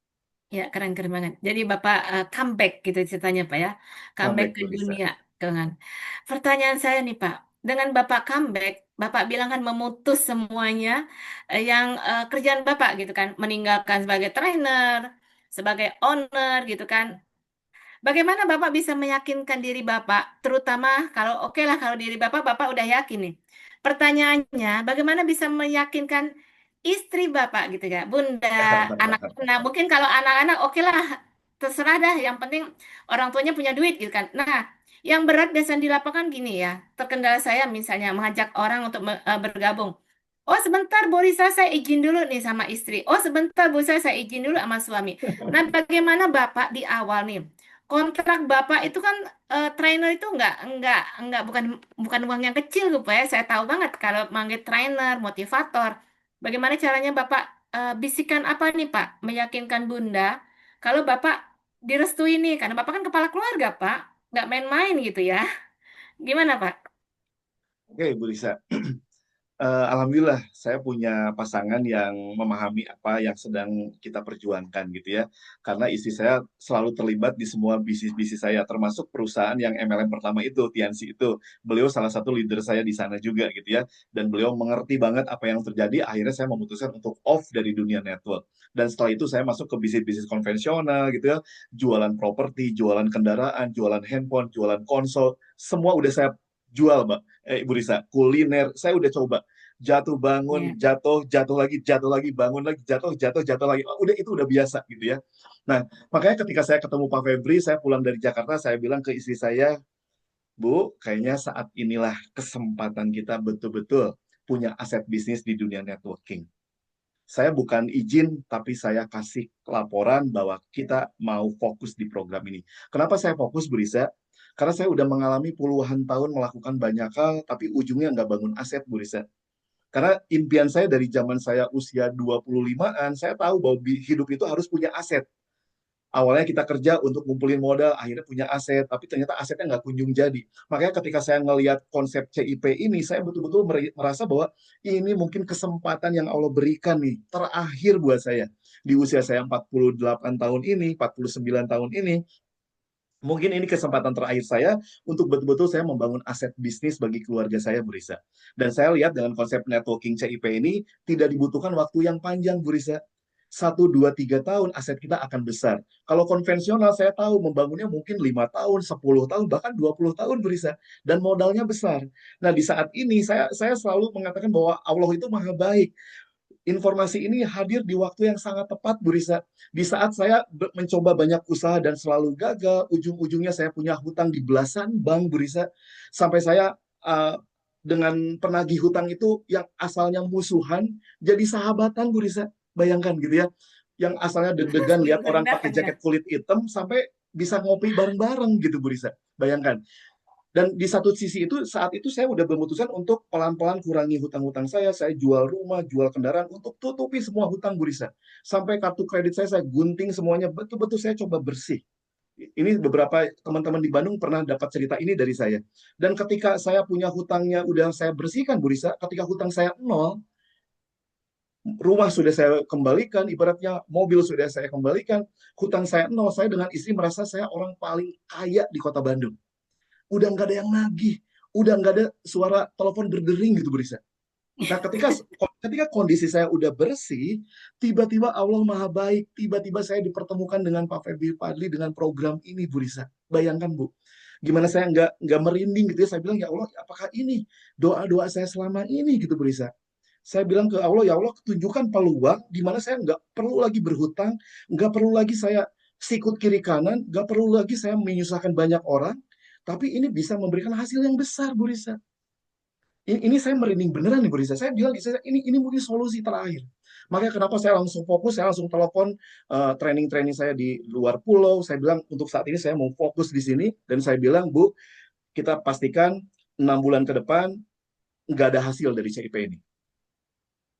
ya keren-keren banget. Jadi Bapak comeback gitu ceritanya Pak ya. Comeback Comeback, ke Brisa. dunia dengan. Pertanyaan saya nih Pak, dengan Bapak comeback, Bapak bilang kan memutus semuanya yang kerjaan Bapak gitu kan, meninggalkan sebagai trainer, sebagai owner gitu kan. Bagaimana Bapak bisa meyakinkan diri Bapak, terutama kalau oke lah kalau diri Bapak, Bapak udah yakin nih. Pertanyaannya, bagaimana bisa meyakinkan istri Bapak gitu ya, Bunda, anak-anak. Mungkin kalau anak-anak oke lah, terserah dah. Yang penting orang tuanya punya duit gitu kan. Nah, yang berat biasanya di lapangan gini ya, terkendala saya misalnya mengajak orang untuk bergabung. Oh sebentar Bu Risa saya izin dulu nih sama istri. Oh sebentar Bu Risa saya izin dulu sama suami. Nah bagaimana Bapak di awal nih? Kontrak Bapak itu kan trainer itu enggak bukan bukan uang yang kecil gitu Pak ya. Saya tahu banget kalau manggil trainer, motivator. Bagaimana caranya Bapak bisikan apa nih Pak? Meyakinkan Bunda kalau Bapak direstui nih karena Bapak kan kepala keluarga Pak, nggak main-main gitu ya. Gimana Pak? Oke, Bu Lisa. Alhamdulillah, saya punya pasangan yang memahami apa yang sedang kita perjuangkan gitu ya. Karena istri saya selalu terlibat di semua bisnis-bisnis saya, termasuk perusahaan yang MLM pertama itu, Tiansi itu. Beliau salah satu leader saya di sana juga gitu ya. Dan beliau mengerti banget apa yang terjadi, akhirnya saya memutuskan untuk off dari dunia network. Dan setelah itu saya masuk ke bisnis-bisnis konvensional gitu ya. Jualan properti, jualan kendaraan, jualan handphone, jualan konsol. Semua udah saya jual, Mbak. Ibu Risa, kuliner, saya udah coba jatuh bangun, Ya. jatuh lagi, bangun lagi, jatuh lagi. Oh, udah itu udah biasa gitu ya. Nah, makanya ketika saya ketemu Pak Febri, saya pulang dari Jakarta, saya bilang ke istri saya, Bu, kayaknya saat inilah kesempatan kita betul-betul punya aset bisnis di dunia networking. Saya bukan izin, tapi saya kasih laporan bahwa kita mau fokus di program ini. Kenapa saya fokus, Bu Risa? Karena saya udah mengalami puluhan tahun melakukan banyak hal, tapi ujungnya nggak bangun aset, Bu Risa. Karena impian saya dari zaman saya usia 25-an, saya tahu bahwa hidup itu harus punya aset. Awalnya kita kerja untuk ngumpulin modal, akhirnya punya aset, tapi ternyata asetnya nggak kunjung jadi. Makanya ketika saya ngelihat konsep CIP ini, saya betul-betul merasa bahwa ini mungkin kesempatan yang Allah berikan nih, terakhir buat saya. Di usia saya 48 tahun ini, 49 tahun ini, mungkin ini kesempatan terakhir saya untuk betul-betul saya membangun aset bisnis bagi keluarga saya, Bu Risa. Dan saya lihat dengan konsep networking CIP ini tidak dibutuhkan waktu yang panjang, Bu Risa. 1, 2, 3 tahun aset kita akan besar. Kalau konvensional saya tahu membangunnya mungkin 5 tahun, 10 tahun, bahkan 20 tahun, Bu Risa. Dan modalnya besar. Nah, di saat ini saya selalu mengatakan bahwa Allah itu maha baik. Informasi ini hadir di waktu yang sangat tepat, Bu Risa. Di saat saya mencoba banyak usaha dan selalu gagal, ujung-ujungnya saya punya hutang di belasan bank, Bu Risa. Sampai saya dengan penagih hutang itu yang asalnya musuhan, jadi sahabatan, Bu Risa. Bayangkan gitu ya. Yang asalnya deg-degan lihat orang pakai Datang ya. jaket kulit hitam, sampai bisa ngopi bareng-bareng gitu, Bu Risa. Bayangkan. Dan di satu sisi itu, saat itu saya udah memutuskan untuk pelan-pelan kurangi hutang-hutang saya jual rumah, jual kendaraan, untuk tutupi semua hutang, Bu Risa. Sampai kartu kredit saya gunting semuanya, betul-betul saya coba bersih. Ini beberapa teman-teman di Bandung pernah dapat cerita ini dari saya. Dan ketika saya punya hutangnya udah saya bersihkan, Bu Risa, ketika hutang saya nol, rumah sudah saya kembalikan, ibaratnya mobil sudah saya kembalikan, hutang saya nol, saya dengan istri merasa saya orang paling kaya di kota Bandung. Udah nggak ada yang nagih, udah nggak ada suara telepon berdering gitu, Bu Risa. Nah, ketika kondisi saya udah bersih, tiba-tiba Allah Maha Baik, tiba-tiba saya dipertemukan dengan Pak Febri Padli dengan program ini, Bu Risa. Bayangkan, Bu, gimana saya nggak merinding gitu ya. Saya bilang, ya Allah, apakah ini doa-doa saya selama ini gitu, Bu Risa. Saya bilang ke Allah, ya Allah, tunjukkan peluang di mana saya nggak perlu lagi berhutang, nggak perlu lagi saya sikut kiri kanan, nggak perlu lagi saya menyusahkan banyak orang, tapi ini bisa memberikan hasil yang besar, Bu Risa. Ini saya merinding beneran nih, Bu Risa. Saya bilang, ini mungkin solusi terakhir. Makanya kenapa saya langsung fokus, saya langsung telepon training-training saya di luar pulau. Saya bilang, untuk saat ini saya mau fokus di sini. Dan saya bilang, Bu, kita pastikan 6 bulan ke depan nggak ada hasil dari CIP ini.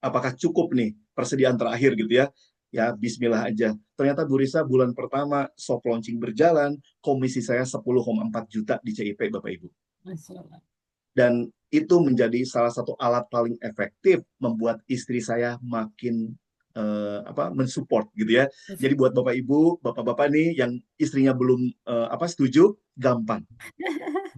Apakah cukup nih persediaan terakhir gitu ya? Ya, bismillah aja. Ternyata Bu Risa bulan pertama soft launching berjalan, komisi saya 10,4 juta di CIP, Bapak Ibu. Masya Allah. Dan itu menjadi salah satu alat paling efektif membuat istri saya makin mensupport gitu ya. Jadi buat Bapak Ibu, Bapak-bapak nih yang istrinya belum setuju, gampang.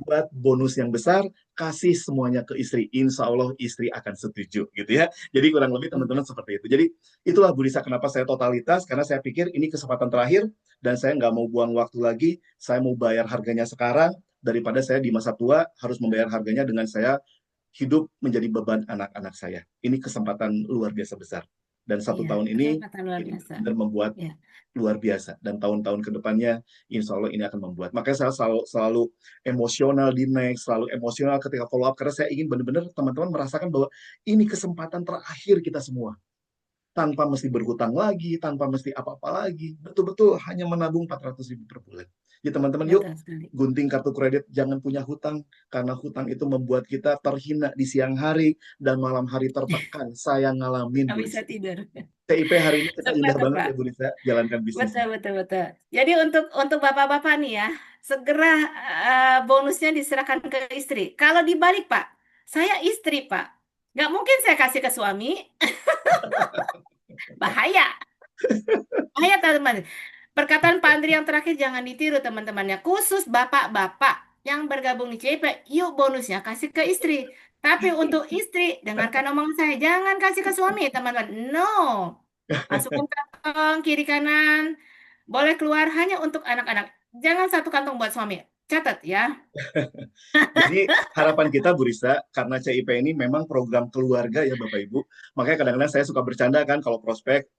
Buat bonus yang besar, kasih semuanya ke istri. Insya Allah istri akan setuju gitu ya. Jadi kurang lebih teman-teman seperti itu. Jadi itulah Bu Risa kenapa saya totalitas, karena saya pikir ini kesempatan terakhir dan saya nggak mau buang waktu lagi. Saya mau bayar harganya sekarang daripada saya di masa tua harus membayar harganya dengan saya hidup menjadi beban anak-anak saya. Ini kesempatan luar biasa besar. Dan satu Iya, tahun kesempatan luar ini biasa. benar-benar membuat Ya. luar biasa. Dan tahun-tahun ke depannya, insya Allah ini akan membuat. Makanya saya selalu emosional di next, selalu emosional ketika follow up, karena saya ingin benar-benar teman-teman merasakan bahwa ini kesempatan terakhir kita semua. Tanpa mesti berhutang lagi, tanpa mesti apa-apa lagi. Betul-betul hanya menabung 400.000 per bulan. Ya teman-teman, yuk Betul sekali. gunting kartu kredit, jangan punya hutang. Karena hutang itu membuat kita terhina di siang hari dan malam hari tertekan. Saya ngalamin, Nggak Bu bisa Risa. tidur. TIP hari ini kita indah Sepakat, banget Pak. ya, Bu Risa, jalankan Betul, bisnisnya. betul, betul. Jadi untuk bapak-bapak nih ya, segera bonusnya diserahkan ke istri. Kalau dibalik, Pak, saya istri, Pak. Nggak mungkin saya kasih ke suami, bahaya. Bahaya teman-teman. Perkataan Pak Andri yang terakhir jangan ditiru teman-temannya. Khusus bapak-bapak yang bergabung di CIP, yuk bonusnya kasih ke istri. Tapi untuk istri, dengarkan omongan saya, jangan kasih ke suami teman-teman. No. Masukkan kantong kiri kanan. Boleh keluar hanya untuk anak-anak. Jangan satu kantong buat suami. Catat ya. Jadi harapan kita Bu Risa, karena CIP ini memang program keluarga ya Bapak Ibu, makanya kadang-kadang saya suka bercanda kan kalau prospek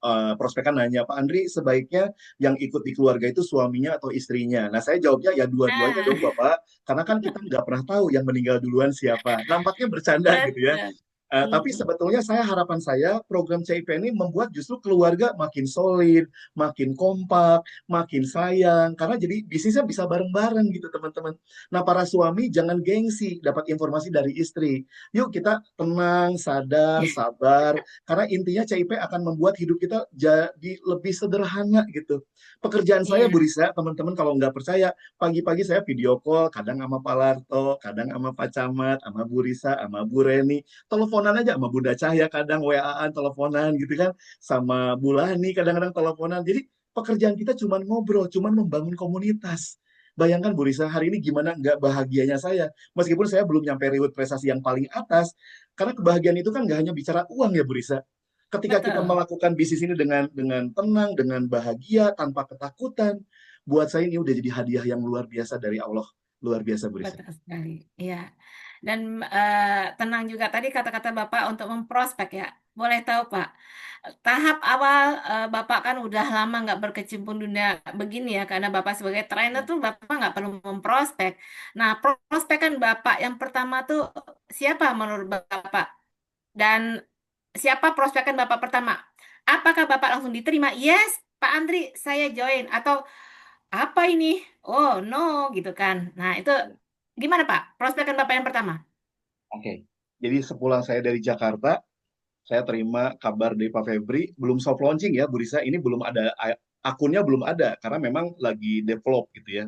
kan nanya, Pak Andri sebaiknya yang ikut di keluarga itu suaminya atau istrinya. Nah saya jawabnya ya dua-duanya Nah, dong Bapak, karena kan kita nggak pernah tahu yang meninggal duluan siapa. Nampaknya bercanda gitu ya. betul. Tapi Mm-mm. sebetulnya harapan saya program CIP ini membuat justru keluarga makin solid, makin kompak, makin sayang, karena jadi bisnisnya bisa bareng-bareng gitu teman-teman. Nah para suami jangan gengsi dapat informasi dari istri. Yuk kita tenang, sadar, sabar, karena intinya CIP akan membuat hidup kita jadi lebih sederhana gitu. Pekerjaan saya Bu Iya. Risa, teman-teman kalau nggak percaya, pagi-pagi saya video call, kadang sama Pak Larto, kadang sama Pak Camat, sama Bu Risa, sama Bu Reni, teleponan aja sama Bunda Cahya kadang WA-an teleponan gitu kan, sama Bulani kadang-kadang teleponan. Jadi pekerjaan kita cuma ngobrol, cuma membangun komunitas. Bayangkan Bu Risa, hari ini gimana nggak bahagianya saya. Meskipun saya belum nyampe riwut prestasi yang paling atas, karena kebahagiaan itu kan nggak hanya bicara uang ya Bu Risa. Ketika kita Betul. melakukan bisnis ini dengan tenang, dengan bahagia, tanpa ketakutan, buat saya ini udah jadi hadiah yang luar biasa dari Allah. Luar biasa Bu Risa. Betul sekali. Iya. Dan tenang juga tadi kata-kata Bapak untuk memprospek ya. Boleh tahu Pak, tahap awal Bapak kan udah lama nggak berkecimpung dunia begini ya, karena Bapak sebagai trainer tuh Bapak nggak perlu memprospek. Nah, prospekan Bapak yang pertama tuh siapa menurut Bapak? Dan siapa prospekan Bapak pertama? Apakah Bapak langsung diterima? Yes, Pak Andri, saya join. Atau apa ini? Oh, no, gitu kan. Nah, itu gimana Pak? Prospekan Bapak yang pertama? Oke. Jadi sepulang saya dari Jakarta, saya terima kabar dari Pak Febri, belum soft launching ya, Bu Risa, ini belum ada, akunnya belum ada, karena memang lagi develop gitu ya.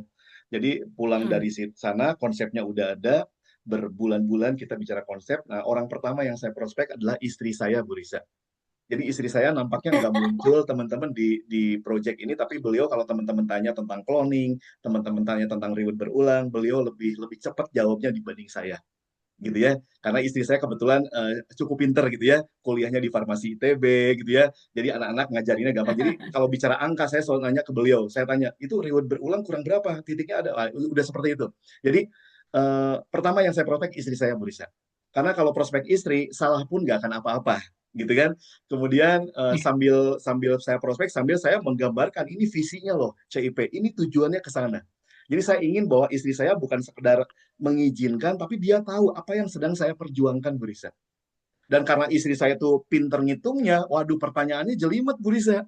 Jadi pulang Hmm. dari sana, konsepnya udah ada, berbulan-bulan kita bicara konsep. Nah, orang pertama yang saya prospek adalah istri saya, Bu Risa. Jadi istri saya nampaknya nggak muncul teman-teman di project ini, tapi beliau kalau teman-teman tanya tentang cloning, teman-teman tanya tentang reward berulang, beliau lebih lebih cepat jawabnya dibanding saya gitu ya. Karena istri saya kebetulan cukup pinter gitu ya, kuliahnya di farmasi ITB gitu ya. Jadi anak-anak ngajarinnya gampang. Jadi kalau bicara angka saya selalu nanya ke beliau. Saya tanya, itu reward berulang kurang berapa? Titiknya ada. Udah seperti itu. Jadi pertama yang saya protek istri saya, Bu Risa. Karena kalau prospek istri salah pun nggak akan apa-apa gitu kan. Kemudian sambil sambil saya prospek, sambil saya menggambarkan ini visinya loh CIP, ini tujuannya ke sana. Jadi saya ingin bahwa istri saya bukan sekedar mengizinkan, tapi dia tahu apa yang sedang saya perjuangkan, Bu Risa. Dan karena istri saya tuh pinter ngitungnya, waduh pertanyaannya jelimet, Bu Risa.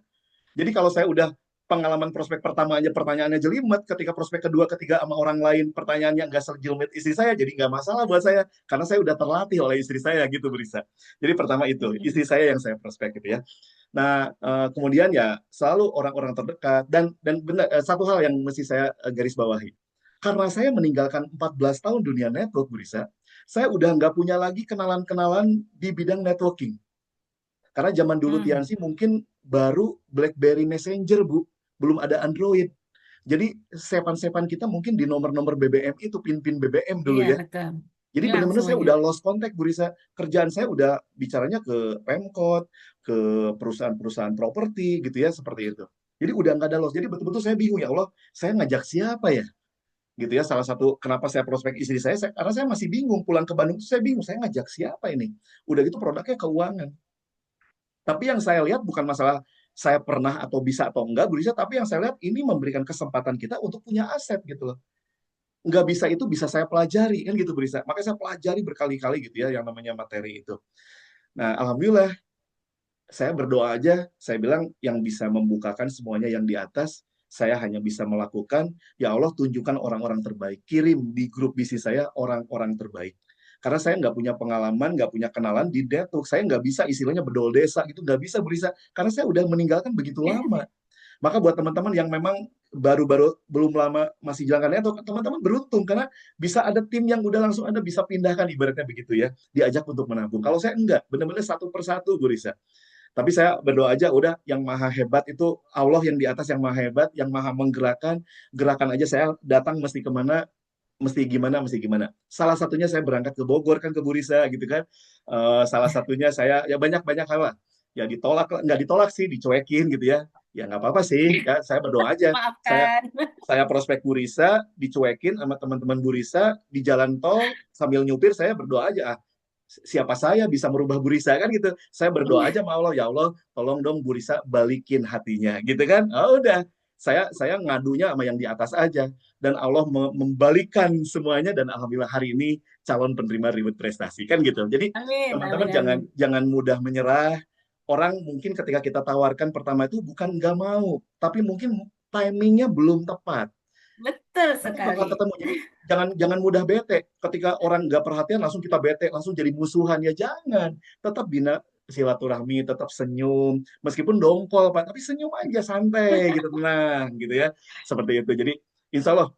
Jadi kalau saya udah pengalaman prospek pertama aja pertanyaannya jelimet, ketika prospek kedua, ketiga sama orang lain pertanyaannya nggak sejelimet istri saya, jadi nggak masalah buat saya. Karena saya udah terlatih oleh istri saya gitu, Bu Risa. Jadi pertama itu, istri saya yang saya prospek gitu ya. Nah, kemudian ya selalu orang-orang terdekat dan benar satu hal yang mesti saya garis bawahi. Karena saya meninggalkan 14 tahun dunia network, Bu Risa, saya udah nggak punya lagi kenalan-kenalan di bidang networking. Karena zaman dulu Hmm. Tiansi mungkin baru BlackBerry Messenger, Bu, belum ada Android. Jadi sepan-sepan kita mungkin di nomor-nomor BBM itu, pin-pin BBM dulu Iya, ya. betul. Jadi benar-benar Langsung saya aja. udah lost contact, Bu Risa. Kerjaan saya udah bicaranya ke Pemkot, ke perusahaan-perusahaan properti gitu ya, seperti itu. Jadi udah nggak ada loss. Jadi betul-betul saya bingung, ya Allah, saya ngajak siapa ya? Gitu ya, salah satu kenapa saya prospek istri karena saya masih bingung. Pulang ke Bandung saya bingung, saya ngajak siapa ini? Udah gitu produknya keuangan. Tapi yang saya lihat bukan masalah saya pernah atau bisa atau enggak, Bu Risa, tapi yang saya lihat ini memberikan kesempatan kita untuk punya aset gitu loh. Nggak bisa itu bisa saya pelajari kan gitu Bu Risa. Makanya saya pelajari berkali-kali gitu ya yang namanya materi itu. Nah, alhamdulillah saya berdoa aja, saya bilang yang bisa membukakan semuanya yang di atas, saya hanya bisa melakukan, ya Allah tunjukkan orang-orang terbaik. Kirim di grup bisnis saya orang-orang terbaik. Karena saya nggak punya pengalaman, nggak punya kenalan di network. Saya nggak bisa istilahnya bedol desa gitu, nggak bisa berisa. Karena saya udah meninggalkan begitu lama. Maka buat teman-teman yang memang baru-baru belum lama masih jalankannya, atau teman-teman beruntung karena bisa ada tim yang udah langsung Anda bisa pindahkan ibaratnya begitu ya, diajak untuk menabung. Kalau saya enggak, benar-benar satu persatu Bu Risa. Tapi saya berdoa aja udah yang maha hebat itu Allah yang di atas yang maha hebat, yang maha menggerakkan, gerakan aja saya datang mesti kemana, mesti gimana. Salah satunya saya berangkat ke Bogor kan ke Burisa gitu kan. Salah satunya saya ya banyak-banyak hal lah. Ya ditolak, nggak ditolak sih, dicuekin gitu ya. Ya nggak apa-apa sih, ya, saya berdoa aja. Saya Maafkan. saya prospek Burisa, dicuekin sama teman-teman Burisa di jalan tol sambil nyupir saya berdoa aja, siapa saya bisa merubah Burisa kan gitu. Saya berdoa Iya, aja sama Allah, ya Allah, tolong dong Burisa balikin hatinya, gitu kan. Oh, udah, saya ngadunya sama yang di atas aja, dan Allah membalikan semuanya, dan alhamdulillah hari ini calon penerima reward prestasi kan gitu. Jadi amin, teman-teman amin, jangan amin. jangan mudah menyerah. Orang mungkin ketika kita tawarkan pertama itu bukan nggak mau, tapi mungkin timingnya belum tepat. Betul Nanti sekali. bakal ketemu. Jadi jangan jangan mudah bete. Ketika orang nggak perhatian langsung kita bete, langsung jadi musuhan, ya jangan. Tetap bina silaturahmi, tetap senyum, meskipun dongkol Pak, tapi senyum aja santai gitu, tenang gitu ya. Seperti itu. Jadi insya Allah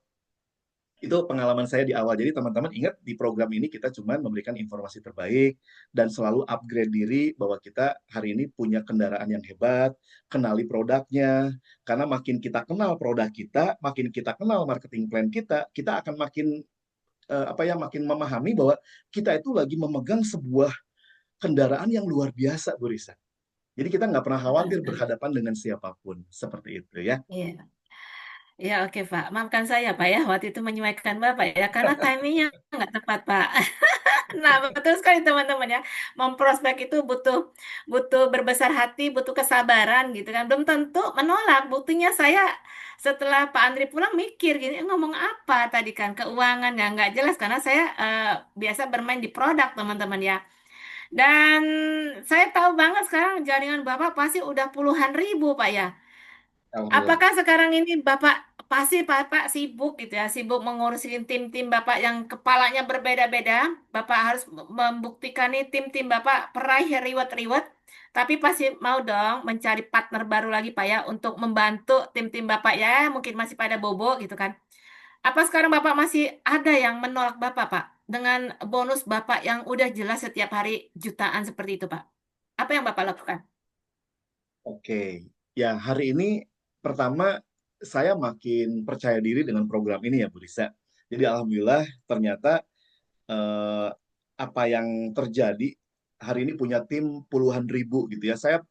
itu pengalaman saya di awal. Jadi teman-teman ingat di program ini kita cuma memberikan informasi terbaik dan selalu upgrade diri bahwa kita hari ini punya kendaraan yang hebat, kenali produknya. Karena makin kita kenal produk kita, makin kita kenal marketing plan kita akan makin apa ya, makin memahami bahwa kita itu lagi memegang sebuah kendaraan yang luar biasa, Bu Risa. Jadi kita nggak pernah Betul khawatir sekali. berhadapan dengan siapapun seperti itu ya. Iya. Ya, oke, Pak. Maafkan saya, Pak, ya, waktu itu menyuaikan Bapak, ya, karena timingnya nggak tepat, Pak. Nah, betul sekali, teman-teman, ya. Memprospek itu butuh butuh berbesar hati, butuh kesabaran, gitu kan. Belum tentu menolak. Buktinya saya setelah Pak Andri pulang mikir, gini, ngomong apa tadi kan, keuangan yang nggak jelas, karena saya biasa bermain di produk, teman-teman, ya. Dan saya tahu banget sekarang jaringan Bapak pasti udah puluhan ribu, Pak, ya. Alhamdulillah. Apakah sekarang ini Bapak pasti Bapak sibuk gitu ya, sibuk mengurusin tim-tim Bapak yang kepalanya berbeda-beda. Bapak harus membuktikan nih tim-tim Bapak peraih reward-reward. Tapi pasti mau dong mencari partner baru lagi Pak ya untuk membantu tim-tim Bapak ya, mungkin masih pada bobo gitu kan. Apa sekarang Bapak masih ada yang menolak Bapak Pak dengan bonus Bapak yang udah jelas setiap hari jutaan seperti itu Pak? Apa yang Bapak lakukan? Oke, ya hari ini pertama saya makin percaya diri dengan program ini ya Bu Risa. Jadi alhamdulillah ternyata eh, apa yang terjadi hari ini punya tim puluhan ribu gitu ya. Saya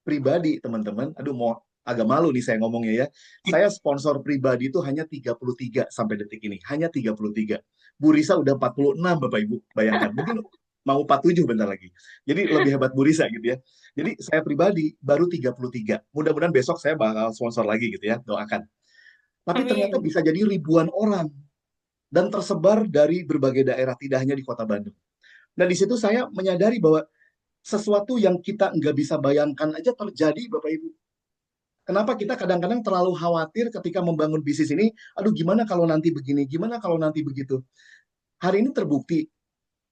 pribadi teman-teman, aduh mau agak malu nih saya ngomongnya ya. Saya sponsor pribadi itu hanya 33 sampai detik ini, hanya 33. Bu Risa udah 46 Bapak Ibu, bayangkan. Mungkin mau 47 bentar lagi. Jadi lebih hebat Bu Risa gitu ya. Jadi saya pribadi baru 33. Mudah-mudahan besok saya bakal sponsor lagi gitu ya, doakan. Tapi ternyata Amin. bisa jadi ribuan orang dan tersebar dari berbagai daerah, tidak hanya di Kota Bandung. Nah, di situ saya menyadari bahwa sesuatu yang kita nggak bisa bayangkan aja terjadi, Bapak Ibu. Kenapa kita kadang-kadang terlalu khawatir ketika membangun bisnis ini, aduh gimana kalau nanti begini, gimana kalau nanti begitu. Hari ini terbukti,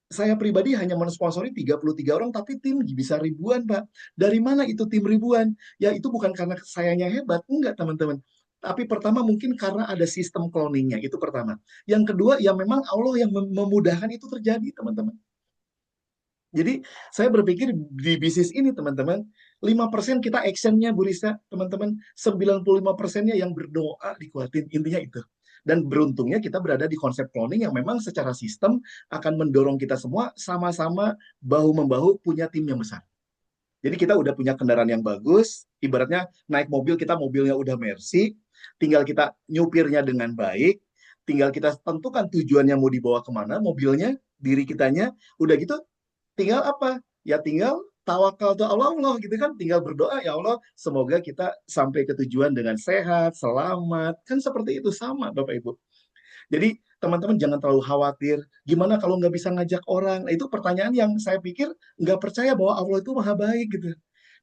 saya pribadi hanya mensponsori 33 orang, tapi tim bisa ribuan, Pak. Dari mana itu tim ribuan? Ya itu bukan karena sayanya hebat, enggak teman-teman. Tapi pertama mungkin karena ada sistem cloningnya, itu pertama. Yang kedua, ya memang Allah yang memudahkan itu terjadi, teman-teman. Jadi saya berpikir di bisnis ini teman-teman, 5% kita actionnya Bu Risa, teman-teman, 95%-nya yang berdoa dikuatin, intinya itu. Dan beruntungnya kita berada di konsep cloning yang memang secara sistem akan mendorong kita semua sama-sama bahu-membahu punya tim yang besar. Jadi kita udah punya kendaraan yang bagus, ibaratnya naik mobil kita mobilnya udah Mercy, tinggal kita nyupirnya dengan baik, tinggal kita tentukan tujuannya mau dibawa kemana, mobilnya, diri kitanya, udah gitu tinggal apa? Ya tinggal tawakal tuh Allah Allah gitu kan, tinggal berdoa ya Allah semoga kita sampai ke tujuan dengan sehat, selamat. Kan seperti itu sama Bapak Ibu. Jadi teman-teman jangan terlalu khawatir. Gimana kalau nggak bisa ngajak orang? Nah, itu pertanyaan yang saya pikir nggak percaya bahwa Allah itu maha baik gitu.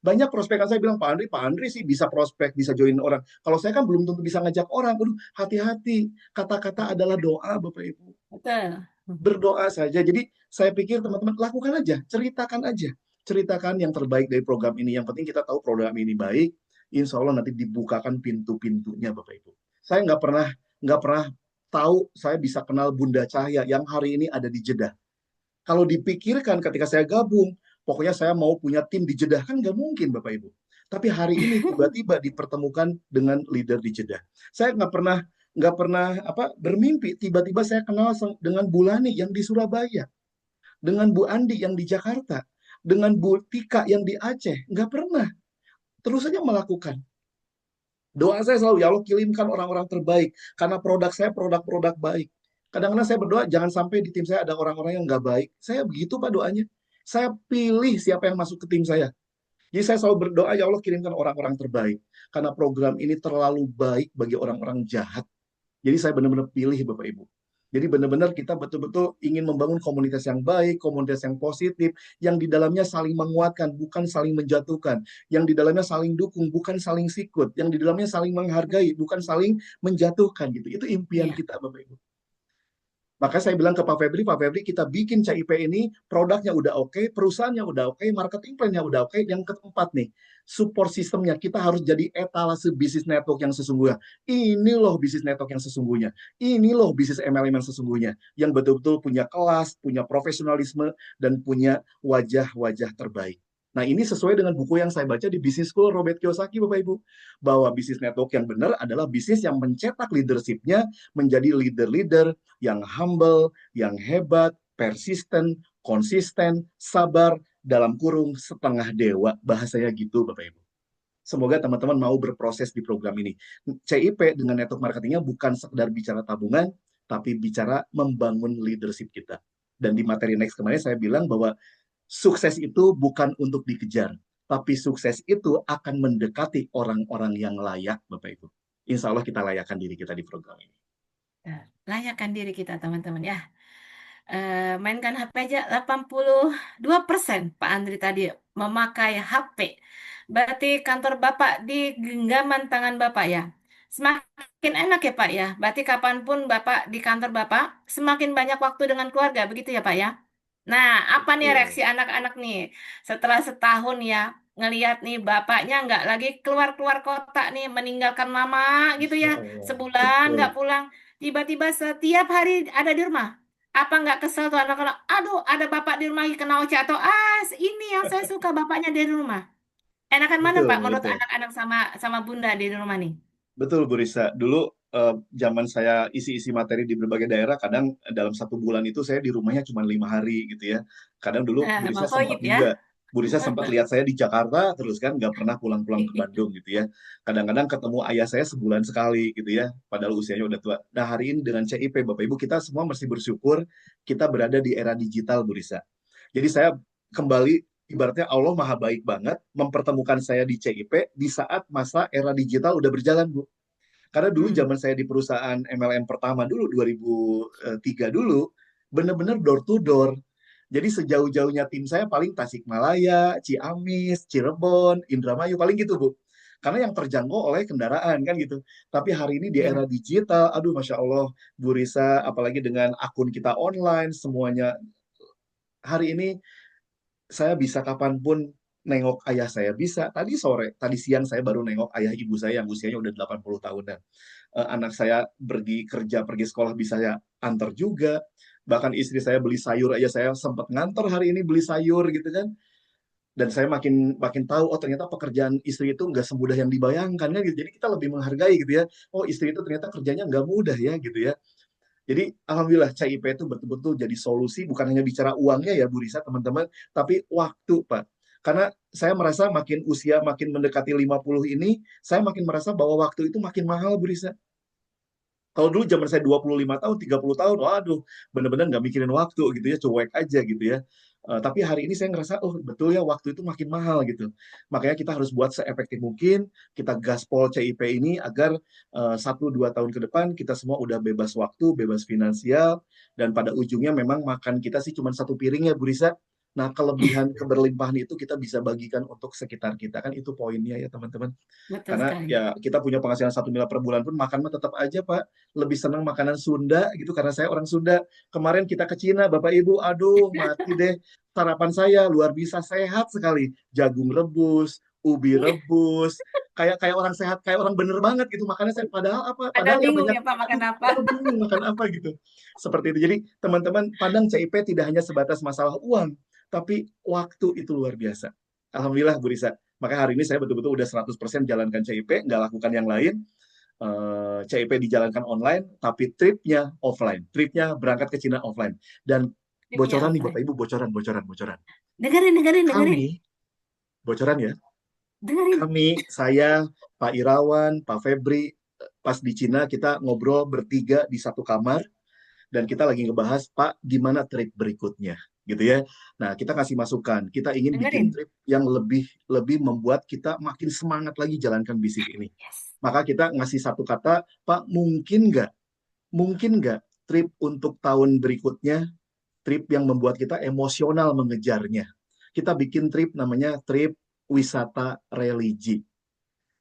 Banyak prospekan saya bilang, Pak Andri sih bisa prospek, bisa join orang. Kalau saya kan belum tentu bisa ngajak orang. Aduh, hati-hati. Kata-kata adalah doa, Bapak Ibu. Betul. Berdoa saja. Jadi saya pikir teman-teman lakukan aja, ceritakan aja. Ceritakan yang terbaik dari program ini. Yang penting kita tahu program ini baik. insya Allah nanti dibukakan pintu-pintunya Bapak Ibu. Saya nggak pernah tahu saya bisa kenal Bunda Cahya yang hari ini ada di Jeddah. Kalau dipikirkan ketika saya gabung, pokoknya saya mau punya tim di Jeddah, kan nggak mungkin Bapak Ibu. Tapi hari ini tiba-tiba dipertemukan dengan leader di Jeddah. Saya nggak pernah bermimpi tiba-tiba saya kenal dengan Bu Lani yang di Surabaya, dengan Bu Andi yang di Jakarta, dengan Bu Tika yang di Aceh. Nggak pernah. Terus saja melakukan. Doa saya selalu, ya Allah kirimkan orang-orang terbaik. Karena produk saya produk-produk baik. Kadang-kadang saya berdoa, jangan sampai di tim saya ada orang-orang yang nggak baik. Saya begitu Pak doanya. Saya pilih siapa yang masuk ke tim saya. Jadi saya selalu berdoa, ya Allah kirimkan orang-orang terbaik. Karena program ini terlalu baik bagi orang-orang jahat. Jadi saya benar-benar pilih Bapak Ibu. Jadi benar-benar kita betul-betul ingin membangun komunitas yang baik, komunitas yang positif, yang di dalamnya saling menguatkan, bukan saling menjatuhkan. Yang di dalamnya saling dukung, bukan saling sikut. Yang di dalamnya saling menghargai, bukan saling menjatuhkan gitu. Itu impian Iya. kita Bapak Ibu. Maka saya bilang ke Pak Febri kita bikin CIP ini, produknya udah oke, perusahaannya udah oke, marketing plan-nya udah oke. Yang keempat nih, support sistemnya kita harus jadi etalase bisnis network yang sesungguhnya. Ini loh bisnis network yang sesungguhnya. Ini loh bisnis MLM yang sesungguhnya. Yang betul-betul punya kelas, punya profesionalisme, dan punya wajah-wajah terbaik. Nah, ini sesuai dengan buku yang saya baca di Business School Robert Kiyosaki, Bapak Ibu. Bahwa bisnis network yang benar adalah bisnis yang mencetak leadership-nya menjadi leader-leader yang humble, yang hebat, persisten, konsisten, sabar, dalam kurung setengah dewa. Bahasanya gitu, Bapak Ibu. Semoga teman-teman mau berproses di program ini. CIP dengan network marketingnya bukan sekedar bicara tabungan, tapi bicara membangun leadership kita. Dan di materi next kemarin saya bilang bahwa sukses itu bukan untuk dikejar, tapi sukses itu akan mendekati orang-orang yang layak, Bapak Ibu. Insya Allah kita layakkan diri kita di program ini. Nah, layakkan diri kita teman-teman ya. Mainkan HP aja 82% Pak Andri tadi memakai HP. Berarti kantor Bapak di genggaman tangan Bapak ya. Semakin enak ya Pak ya. Berarti kapanpun Bapak di kantor Bapak, semakin banyak waktu dengan keluarga. Begitu ya Pak ya. Nah, apa nih reaksi Betul. anak-anak nih setelah setahun ya ngelihat nih bapaknya nggak lagi keluar-keluar kota nih meninggalkan mama gitu ya, Insya Allah. sebulan nggak Betul. pulang, tiba-tiba setiap hari ada di rumah. Apa nggak kesel tuh anak-anak? Aduh, ada bapak di rumah lagi kena OC atau ini yang saya suka bapaknya di rumah. Enakan mana Pak Betul, menurut betul. anak-anak sama sama Bunda di rumah nih? Betul, Bu Risa. Dulu zaman saya isi-isi materi di berbagai daerah, kadang dalam 1 bulan itu saya di rumahnya cuma 5 hari gitu ya. Kadang dulu Bu Risa sempat Mangkoyit ya. juga, Bu Risa sempat lihat saya di Jakarta, terus kan nggak pernah pulang-pulang ke Bandung gitu ya. Kadang-kadang ketemu ayah saya sebulan sekali gitu ya, padahal usianya udah tua. Nah hari ini dengan CIP, Bapak Ibu, kita semua mesti bersyukur kita berada di era digital, Bu Risa. Jadi saya kembali, ibaratnya Allah maha baik banget mempertemukan saya di CIP di saat masa era digital udah berjalan, Bu. Karena dulu Hmm. zaman saya di perusahaan MLM pertama dulu 2003 dulu bener-bener door to door. Jadi sejauh-jauhnya tim saya paling Tasikmalaya, Ciamis, Cirebon, Indramayu paling gitu Bu. Karena yang terjangkau oleh kendaraan kan gitu. Tapi hari ini di era Iya. digital, aduh Masya Allah, Bu Risa, apalagi dengan akun kita online, semuanya hari ini saya bisa kapanpun nengok ayah saya bisa. Tadi siang saya baru nengok ayah ibu saya yang usianya udah 80 tahunan. Anak saya pergi kerja, pergi sekolah bisa saya antar juga. Bahkan istri saya beli sayur aja saya sempat ngantar hari ini beli sayur gitu kan. Dan saya makin makin tahu oh ternyata pekerjaan istri itu nggak semudah yang dibayangkan kan gitu. Jadi kita lebih menghargai gitu ya. Oh istri itu ternyata kerjanya nggak mudah ya gitu ya. Jadi alhamdulillah CIP itu betul-betul jadi solusi bukan hanya bicara uangnya ya Bu Risa teman-teman, tapi waktu Pak. Karena saya merasa makin usia makin mendekati 50 ini, saya makin merasa bahwa waktu itu makin mahal Bu Risa. Kalau dulu zaman saya 25 tahun, 30 tahun, waduh, benar-benar nggak mikirin waktu gitu ya, cuek aja gitu ya. Tapi hari ini saya ngerasa, oh betul ya, waktu itu makin mahal gitu. Makanya kita harus buat seefektif mungkin, kita gaspol CIP ini agar 1-2 tahun ke depan kita semua udah bebas waktu, bebas finansial, dan pada ujungnya memang makan kita sih cuma 1 piring ya Bu Risa. Nah, kelebihan keberlimpahan itu kita bisa bagikan untuk sekitar kita kan itu poinnya ya teman-teman. Betul Karena sekali. ya kita punya penghasilan 1 miliar per bulan pun makan mah tetap aja Pak lebih senang makanan Sunda gitu karena saya orang Sunda. Kemarin kita ke Cina Bapak Ibu, aduh mati deh. Sarapan saya luar biasa sehat sekali. Jagung rebus, ubi rebus, kayak kayak orang sehat, kayak orang bener banget gitu. Makanya saya padahal apa? Ada Padahal yang bingung banyak ya Pak makan apa? padahal bingung makan apa gitu. Seperti itu. Jadi teman-teman pandang CIP tidak hanya sebatas masalah uang, tapi waktu itu luar biasa. Alhamdulillah Bu Risa. Maka hari ini saya betul-betul udah 100% jalankan CIP, nggak lakukan yang lain. CIP dijalankan online, tapi tripnya offline. Tripnya berangkat ke Cina offline. Dan Tripnya bocoran nih Bapak offline. Ibu, bocoran. Dengerin, dengerin, dengerin. Kami, bocoran ya, Dengerin. saya, Pak Irawan, Pak Febri, pas di Cina kita ngobrol bertiga di satu kamar, dan kita lagi ngebahas, Pak, gimana trip berikutnya, gitu ya. Nah, kita kasih masukan, kita ingin bikin Dengerin. trip yang lebih lebih membuat kita makin semangat lagi jalankan bisnis ini. Yes. Maka kita ngasih satu kata, Pak, mungkin nggak trip untuk tahun berikutnya, trip yang membuat kita emosional mengejarnya. Kita bikin trip namanya trip wisata religi.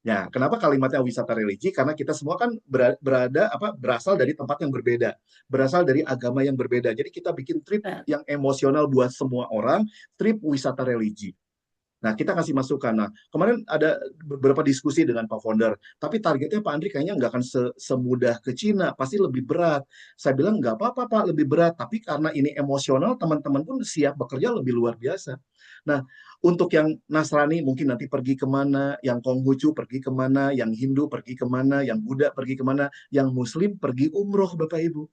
Ya, kenapa kalimatnya wisata religi? Karena kita semua kan berasal dari tempat yang berbeda, berasal dari agama yang berbeda. Jadi kita bikin trip Eh, yang emosional buat semua orang, trip wisata religi. Nah, kita kasih masukan. Nah, kemarin ada beberapa diskusi dengan Pak Founder, tapi targetnya Pak Andri kayaknya nggak akan semudah ke Cina, pasti lebih berat. Saya bilang nggak apa-apa Pak, lebih berat, tapi karena ini emosional, teman-teman pun siap bekerja lebih luar biasa. Nah, untuk yang Nasrani mungkin nanti pergi kemana, yang Konghucu pergi kemana, yang Hindu pergi kemana, yang Buddha pergi kemana, yang Muslim pergi umroh Bapak Ibu.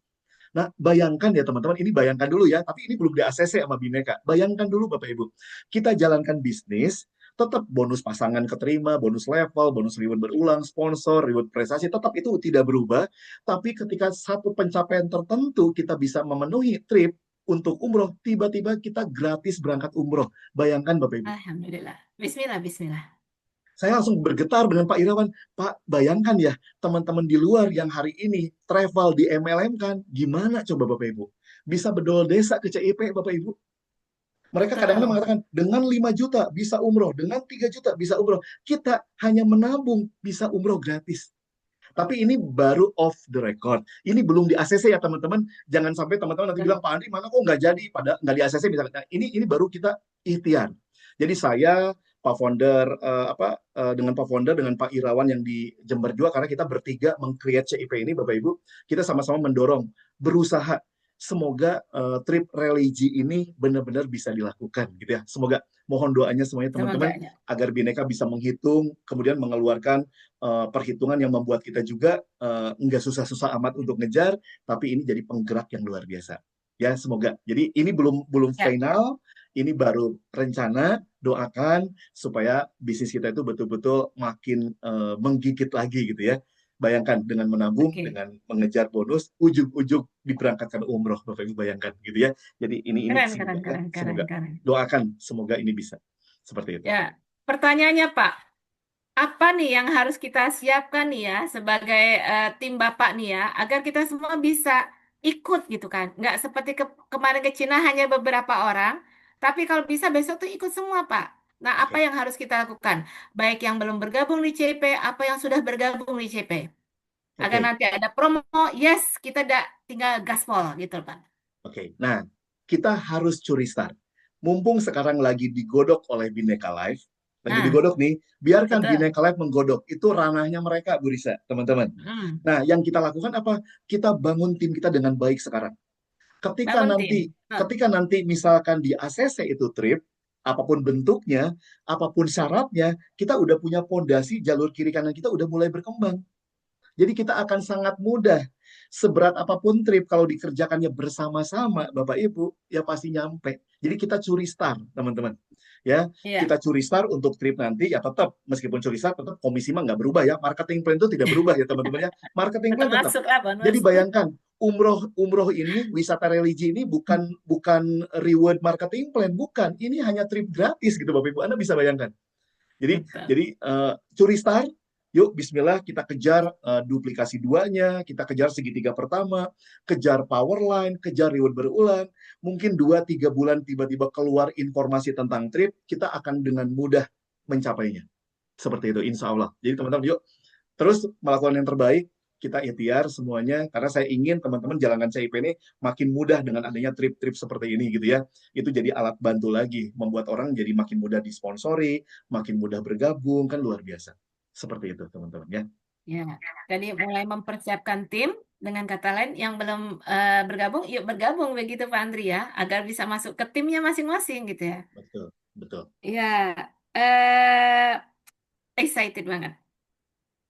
Nah, bayangkan ya teman-teman, ini bayangkan dulu ya, tapi ini belum di-ACC sama Bineka. Bayangkan dulu Bapak Ibu, kita jalankan bisnis, tetap bonus pasangan keterima, bonus level, bonus reward berulang, sponsor, reward prestasi, tetap itu tidak berubah. Tapi ketika satu pencapaian tertentu kita bisa memenuhi trip untuk umroh, tiba-tiba kita gratis berangkat umroh. Bayangkan Bapak Ibu. Alhamdulillah. Bismillah, Bismillah. Saya langsung bergetar dengan Pak Irawan. Pak, bayangkan ya, teman-teman di luar yang hari ini travel di MLM kan, gimana coba Bapak Ibu? Bisa bedol desa ke CIP Bapak Ibu? Mereka kadang-kadang Betul. mengatakan, dengan 5 juta bisa umroh, dengan 3 juta bisa umroh. Kita hanya menabung bisa umroh gratis. Tapi ini baru off the record. Ini belum di ACC ya teman-teman. Jangan sampai teman-teman nanti bilang, Betul. Pak Andri mana kok nggak jadi, pada nggak di ACC misalnya. Nah, ini baru kita ikhtiar. Jadi saya, Pak Founder, dengan Pak Founder, dengan Pak Irawan yang di Jember juga, karena kita bertiga meng-create CIP ini, Bapak Ibu, kita sama-sama mendorong, berusaha. Semoga trip religi ini benar-benar bisa dilakukan, gitu ya. Semoga mohon doanya semuanya teman-teman Semoga. agar Bineka bisa menghitung, kemudian mengeluarkan perhitungan yang membuat kita juga nggak susah-susah amat untuk ngejar, tapi ini jadi penggerak yang luar biasa. Ya, semoga. Jadi ini belum belum Ya, final, ini baru rencana, doakan supaya bisnis kita itu betul-betul makin menggigit lagi gitu ya. Bayangkan dengan menabung, oke. dengan mengejar bonus, ujung-ujung diberangkatkan umroh, Bapak Ibu bayangkan gitu ya. Jadi ini Keren, keren, semoga keren, keren, semoga keren. doakan semoga ini bisa seperti itu. Ya, pertanyaannya Pak, apa nih yang harus kita siapkan nih ya sebagai tim Bapak nih ya, agar kita semua bisa ikut gitu kan? Nggak seperti kemarin ke Cina hanya beberapa orang, tapi kalau bisa besok tuh ikut semua Pak. Nah, apa Oke. yang harus kita lakukan? Baik yang belum bergabung di CP, apa yang sudah bergabung di CP? Agar Oke. nanti ada promo, yes, kita tinggal gaspol gitu Pak. Oke, nah kita harus curi start. Mumpung sekarang lagi digodok oleh Bineka Live, lagi Nah, digodok nih, biarkan betul. Bineka Live menggodok. Itu ranahnya mereka, Bu Risa, teman-teman. Hmm, Nah, yang kita lakukan apa? Kita bangun tim kita dengan baik sekarang. Ketika bangun nanti, tim. Betul. ketika nanti misalkan di ACC itu trip, apapun bentuknya, apapun syaratnya, kita udah punya pondasi jalur kiri kanan kita udah mulai berkembang. Jadi kita akan sangat mudah. Seberat apapun trip, kalau dikerjakannya bersama-sama, Bapak Ibu, ya pasti nyampe. Jadi kita curi start, teman-teman. Ya, Iya, kita curi start untuk trip nanti, ya tetap, meskipun curi start, tetap komisi mah nggak berubah ya. Marketing plan itu tidak berubah ya, teman-teman ya. Marketing tetap plan tetap. masuk lah Jadi bonus. bayangkan, umroh umroh ini, wisata religi ini bukan bukan reward marketing plan, bukan. Ini hanya trip gratis gitu, Bapak Ibu. Anda bisa bayangkan. Jadi Betul. jadi curi start, yuk Bismillah kita kejar duplikasi duanya, kita kejar segitiga pertama, kejar power line, kejar reward berulang. Mungkin 2-3 bulan tiba-tiba keluar informasi tentang trip, kita akan dengan mudah mencapainya. Seperti itu, insya Allah. Jadi teman-teman yuk terus melakukan yang terbaik. kita ikhtiar semuanya karena saya ingin teman-teman jalankan CIP ini makin mudah dengan adanya trip-trip seperti ini gitu ya. Itu jadi alat bantu lagi, membuat orang jadi makin mudah disponsori, makin mudah bergabung, kan luar biasa. Seperti itu teman-teman ya. Ya, jadi mulai mempersiapkan tim dengan kata lain yang belum bergabung, yuk bergabung begitu Pak Andri ya, agar bisa masuk ke timnya masing-masing gitu ya. Betul, betul. Ya, excited banget.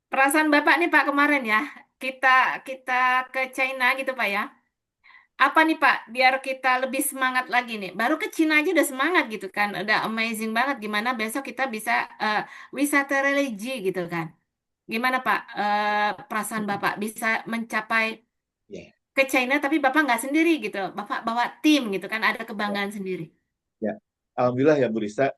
Perasaan Bapak nih Pak kemarin ya, kita kita ke China gitu Pak ya. Apa nih Pak, biar kita lebih semangat lagi nih. Baru ke Cina aja udah semangat gitu kan, udah amazing banget. Gimana besok kita bisa eh, wisata religi gitu kan. Gimana Pak, perasaan Bapak bisa mencapai Ya. ke China tapi Bapak nggak sendiri gitu. Bapak bawa tim gitu kan, ada Ya. kebanggaan sendiri. Ya, alhamdulillah ya Bu Risa.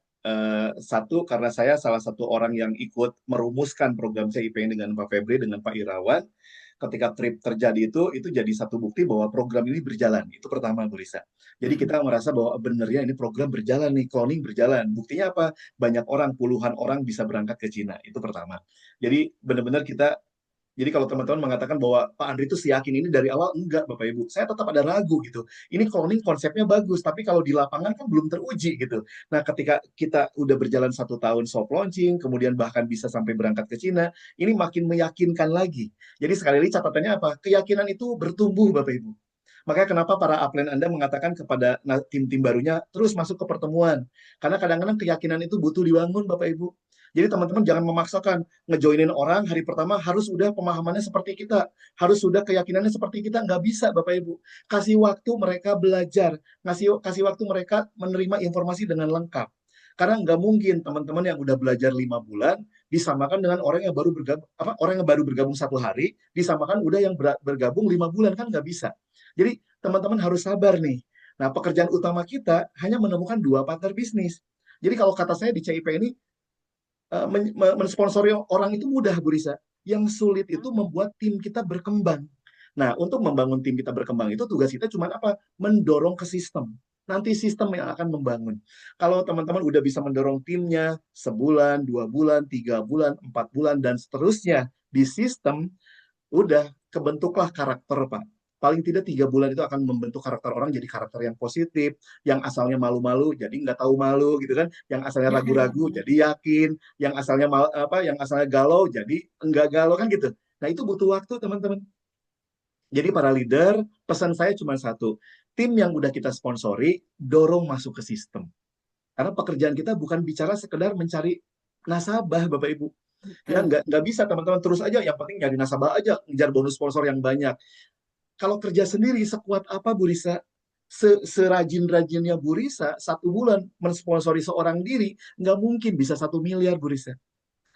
Satu karena saya salah satu orang yang ikut merumuskan program CIP ini dengan Pak Febri dengan Pak Irawan. Ketika trip terjadi itu jadi satu bukti bahwa program ini berjalan. Itu pertama Bu Risa. Jadi Mm-mm. kita merasa bahwa benernya ini program berjalan nih, cloning berjalan. Buktinya apa? Banyak orang, puluhan orang bisa berangkat ke Cina. Itu pertama. Jadi benar-benar kita jadi kalau teman-teman mengatakan bahwa Pak Andri itu yakin ini dari awal, enggak Bapak Ibu. Saya tetap ada ragu gitu. Ini cloning konsepnya bagus, tapi kalau di lapangan kan belum teruji gitu. Nah ketika kita udah berjalan 1 tahun soft launching, kemudian bahkan bisa sampai berangkat ke Cina, ini makin meyakinkan lagi. Jadi sekali lagi catatannya apa? Keyakinan itu bertumbuh Bapak Ibu. Makanya kenapa para upline Anda mengatakan kepada tim-tim barunya terus masuk ke pertemuan. Karena kadang-kadang keyakinan itu butuh dibangun Bapak Ibu. Jadi teman-teman jangan memaksakan ngejoinin orang hari pertama harus udah pemahamannya seperti kita, harus sudah keyakinannya seperti kita, nggak bisa Bapak Ibu. Kasih waktu mereka belajar, kasih waktu mereka menerima informasi dengan lengkap. Karena nggak mungkin teman-teman yang udah belajar 5 bulan disamakan dengan orang yang baru bergabung, orang yang baru bergabung 1 hari disamakan udah yang bergabung 5 bulan kan nggak bisa. Jadi teman-teman harus sabar nih. Nah pekerjaan utama kita hanya menemukan 2 partner bisnis. Jadi kalau kata saya di CIP ini mensponsori orang itu mudah, Bu Risa. Yang sulit itu membuat tim kita berkembang. Nah, untuk membangun tim kita berkembang itu tugas kita cuma apa? Mendorong ke sistem. Nanti sistem yang akan membangun. Kalau teman-teman udah bisa mendorong timnya sebulan, 2 bulan, 3 bulan, 4 bulan, dan seterusnya di sistem, udah kebentuklah karakter, Pak. Paling tidak 3 bulan itu akan membentuk karakter orang jadi karakter yang positif, yang asalnya malu-malu jadi nggak tahu malu gitu kan, yang asalnya ragu-ragu jadi yakin, yang asalnya yang asalnya galau jadi enggak galau kan gitu. Nah itu butuh waktu teman-teman. Jadi para leader, pesan saya cuma satu, tim yang udah kita sponsori dorong masuk ke sistem. Karena pekerjaan kita bukan bicara sekedar mencari nasabah, Bapak Ibu. Ya Betul. nggak bisa teman-teman terus aja, yang penting nyari nasabah aja, ngejar bonus sponsor yang banyak. Kalau kerja sendiri sekuat apa Bu Risa? Serajin-rajinnya Bu Risa, 1 bulan mensponsori seorang diri, nggak mungkin bisa 1 miliar Bu Risa.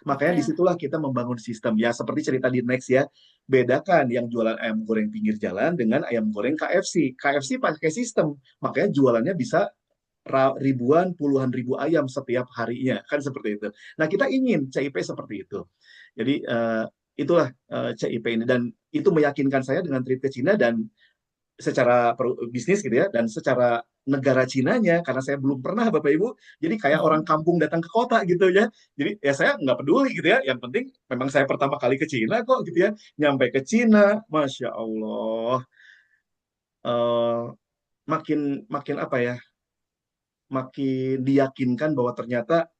Makanya Betul. disitulah kita membangun sistem. Ya seperti cerita di Next ya, bedakan yang jualan ayam goreng pinggir jalan dengan ayam goreng KFC. KFC pakai sistem, makanya jualannya bisa ribuan, puluhan ribu ayam setiap harinya. Kan seperti itu. Nah kita ingin CIP seperti itu. Jadi itulah CIP ini. Dan itu meyakinkan saya dengan trip ke Cina dan secara bisnis gitu ya dan secara negara Cinanya karena saya belum pernah Bapak Ibu jadi kayak orang kampung datang ke kota gitu ya jadi ya saya nggak peduli gitu ya yang penting memang saya pertama kali ke Cina kok gitu ya nyampe ke Cina Masya Allah eh, makin makin apa ya makin diyakinkan bahwa ternyata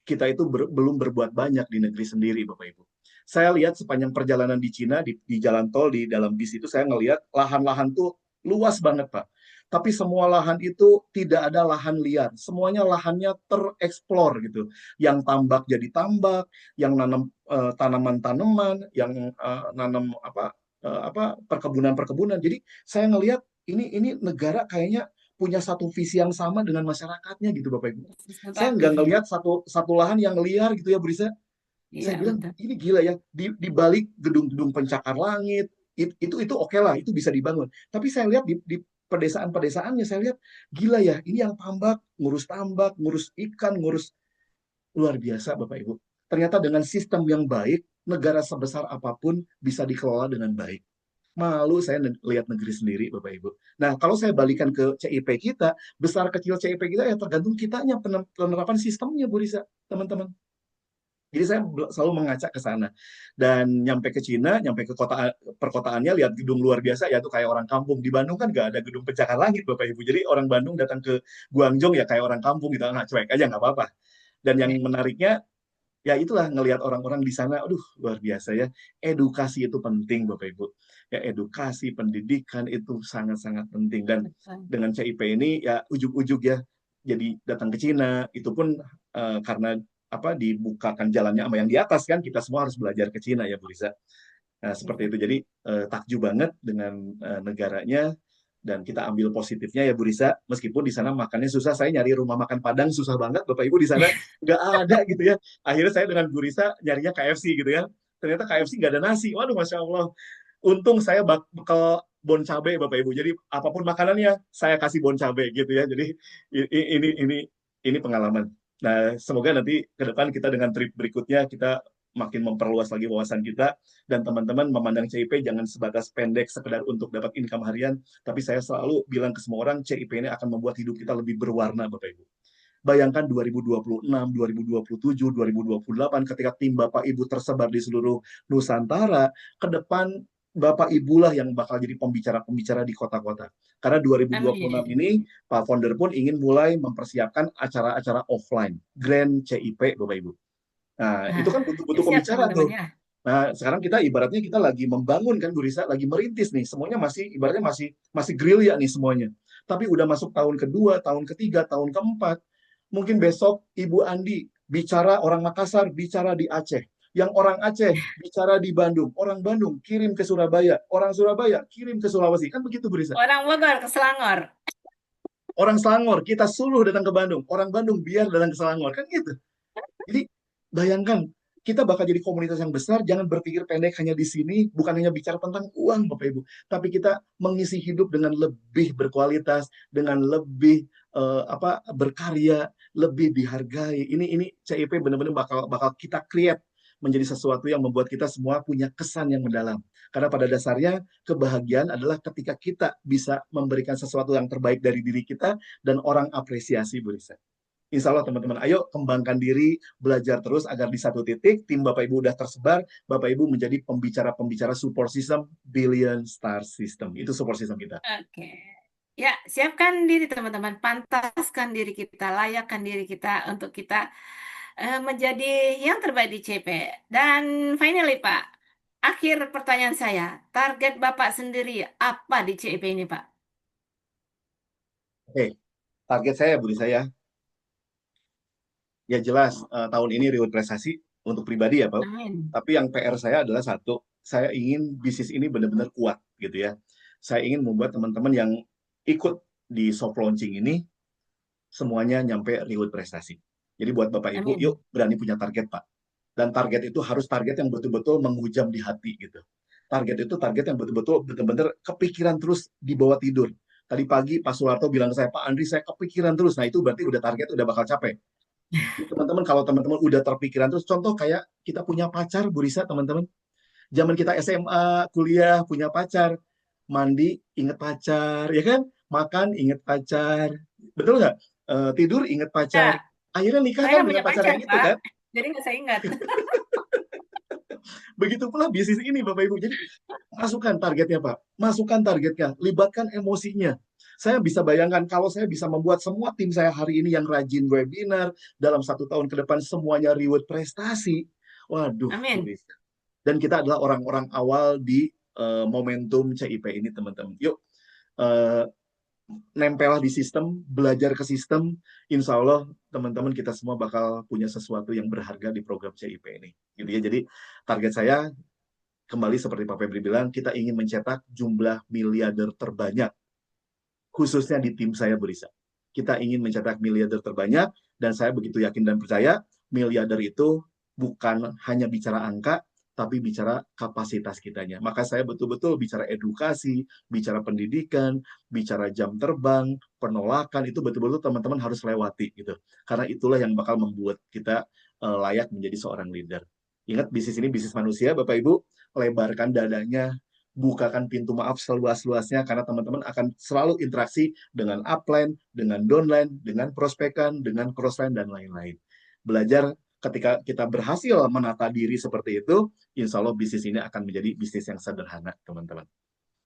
kita itu belum berbuat banyak di negeri sendiri, Bapak Ibu. Saya lihat sepanjang perjalanan di Cina, di jalan tol, di dalam bis itu, saya ngelihat lahan-lahan tuh luas banget, Pak. Tapi semua lahan itu tidak ada lahan liar. Semuanya lahannya tereksplor gitu. Yang tambak jadi tambak, yang nanam tanaman-tanaman, yang nanam perkebunan-perkebunan. Jadi saya ngelihat ini negara kayaknya punya satu visi yang sama dengan masyarakatnya gitu Bapak Ibu. Saya nggak Partisipatif ya. ngelihat satu lahan yang liar gitu ya, Brisa. Saya Iya, bilang betul. ini gila ya di balik gedung-gedung pencakar langit itu oke lah itu bisa dibangun. Tapi saya lihat di pedesaan-pedesaannya saya lihat gila ya ini yang tambak, ngurus ikan, ngurus luar biasa Bapak Ibu. Ternyata dengan sistem yang baik negara sebesar apapun bisa dikelola dengan baik. Malu saya lihat negeri sendiri, Bapak Ibu. Nah, kalau saya balikan ke CIP kita, besar kecil CIP kita ya tergantung kitanya penerapan sistemnya, Bu Risa, teman-teman. Jadi saya selalu mengacak ke sana. Dan nyampe ke Cina, nyampe ke kota perkotaannya, lihat gedung luar biasa, ya itu kayak orang kampung. Di Bandung kan nggak ada gedung pencakar langit, Bapak Ibu. Jadi orang Bandung datang ke Guangzhou ya kayak orang kampung gitu, nah cuek aja nggak apa-apa. Dan yang menariknya, ya itulah ngelihat orang-orang di sana, aduh luar biasa ya. Edukasi itu penting, Bapak Ibu. Ya edukasi, pendidikan itu sangat-sangat penting. Dan Betul. dengan CIP ini ya ujuk-ujuk ya, jadi datang ke Cina, itu pun karena apa dibukakan jalannya sama yang di atas kan, kita semua harus belajar ke Cina ya Bu Risa. Nah, seperti itu. Jadi takjub banget dengan negaranya, dan kita ambil positifnya ya Bu Risa. Meskipun di sana makannya susah, saya nyari rumah makan Padang susah banget, Bapak Ibu di sana nggak ada gitu ya. Akhirnya saya dengan Bu Risa nyarinya KFC gitu ya. Ternyata KFC nggak ada nasi. Waduh, Masya Allah. Untung saya bekal bon cabe Bapak Ibu. Jadi apapun makanannya saya kasih bon cabe gitu ya. Jadi ini pengalaman. Nah, semoga nanti ke depan kita dengan trip berikutnya kita makin memperluas lagi wawasan kita, dan teman-teman memandang CIP jangan sebatas pendek sekedar untuk dapat income harian, tapi saya selalu bilang ke semua orang CIP ini akan membuat hidup kita lebih berwarna, Bapak Ibu. Bayangkan 2026, 2027, 2028 ketika tim Bapak Ibu tersebar di seluruh Nusantara, ke depan Bapak Ibulah yang bakal jadi pembicara-pembicara di kota-kota. Karena 2026 Amin. ini Pak Founder pun ingin mulai mempersiapkan acara-acara offline, Grand CIP Bapak Ibu. Nah, itu Nah, kan butuh-butuh siap-siap pembicara teman-teman tuh. ya. Nah, sekarang kita ibaratnya kita lagi membangun kan Bu Risa, lagi merintis nih. Semuanya masih ibaratnya masih masih gerilya nih semuanya. Tapi udah masuk tahun kedua, tahun ketiga, tahun keempat. Mungkin besok Ibu Andi bicara orang Makassar, bicara di Aceh. Yang orang Aceh bicara di Bandung. Orang Bandung kirim ke Surabaya. Orang Surabaya kirim ke Sulawesi. Kan begitu Bu Risa. Orang Bogor ke Selangor. Orang Selangor, kita suruh datang ke Bandung. Orang Bandung biar datang ke Selangor. Kan gitu. Jadi bayangkan, kita bakal jadi komunitas yang besar, jangan berpikir pendek hanya di sini, bukan hanya bicara tentang uang Bapak Ibu, tapi kita mengisi hidup dengan lebih berkualitas, dengan lebih berkarya, lebih dihargai. Ini CIP benar-benar bakal bakal kita create menjadi sesuatu yang membuat kita semua punya kesan yang mendalam. Karena pada dasarnya kebahagiaan adalah ketika kita bisa memberikan sesuatu yang terbaik dari diri kita dan orang apresiasi, Bu Risa. Insya Allah teman-teman, ayo kembangkan diri, belajar terus agar di satu titik tim Bapak Ibu udah tersebar, Bapak Ibu menjadi pembicara-pembicara support system, billion star system. Itu support system kita. Oke. Ya, siapkan diri teman-teman, pantaskan diri kita, layakkan diri kita untuk kita menjadi yang terbaik di CP. Dan finally Pak, akhir pertanyaan saya, target Bapak sendiri apa di CP ini Pak? Oke, target saya, Budi saya, ya jelas tahun ini reward prestasi untuk pribadi ya Pak. Amin. Tapi yang PR saya adalah satu, saya ingin bisnis ini benar-benar kuat gitu ya. Saya ingin membuat teman-teman yang ikut di soft launching ini semuanya nyampe reward prestasi. Jadi buat Bapak Ibu, Amin. yuk berani punya target Pak. Dan target itu harus target yang betul-betul menghujam di hati gitu. Target itu target yang betul-betul benar-benar kepikiran terus di bawah tidur. Tadi pagi Pak Soeharto bilang ke saya, Pak Andri saya kepikiran terus. Nah itu berarti udah target udah bakal capek. Teman-teman kalau teman-teman udah terpikiran terus, contoh kayak kita punya pacar, Bu Risa teman-teman. Zaman kita SMA, kuliah, punya pacar, mandi inget pacar, ya kan? Makan inget pacar, betul nggak? Tidur inget Ya, pacar. Akhirnya nikah saya kan nggak dengan punya pacar pacar yang itu Pak, kan? jadi nggak saya ingat. Begitu pula bisnis ini Bapak Ibu. Jadi masukkan targetnya Pak, masukkan targetnya, libatkan emosinya. Saya bisa bayangkan kalau saya bisa membuat semua tim saya hari ini yang rajin webinar, dalam 1 tahun ke depan semuanya reward prestasi. Waduh, Bu Amin. Rizka. Dan kita adalah orang-orang awal di momentum CIP ini teman-teman. Yuk, uh, nempellah di sistem, belajar ke sistem, insya Allah teman-teman kita semua bakal punya sesuatu yang berharga di program CIP ini. Gitu ya. Jadi target saya kembali seperti Pak Febri bilang, kita ingin mencetak jumlah miliarder terbanyak, khususnya di tim saya Berisa. Kita ingin mencetak miliarder terbanyak, dan saya begitu yakin dan percaya, miliarder itu bukan hanya bicara angka, tapi bicara kapasitas kitanya. Maka saya betul-betul bicara edukasi, bicara pendidikan, bicara jam terbang, penolakan, itu betul-betul teman-teman harus lewati gitu. Karena itulah yang bakal membuat kita layak menjadi seorang leader. Ingat, bisnis ini bisnis manusia, Bapak Ibu, lebarkan dadanya, bukakan pintu maaf seluas-luasnya, karena teman-teman akan selalu interaksi dengan upline, dengan downline, dengan prospekan, dengan crossline, dan lain-lain. Belajar ketika kita berhasil menata diri seperti itu, insya Allah bisnis ini akan menjadi bisnis yang sederhana, teman-teman.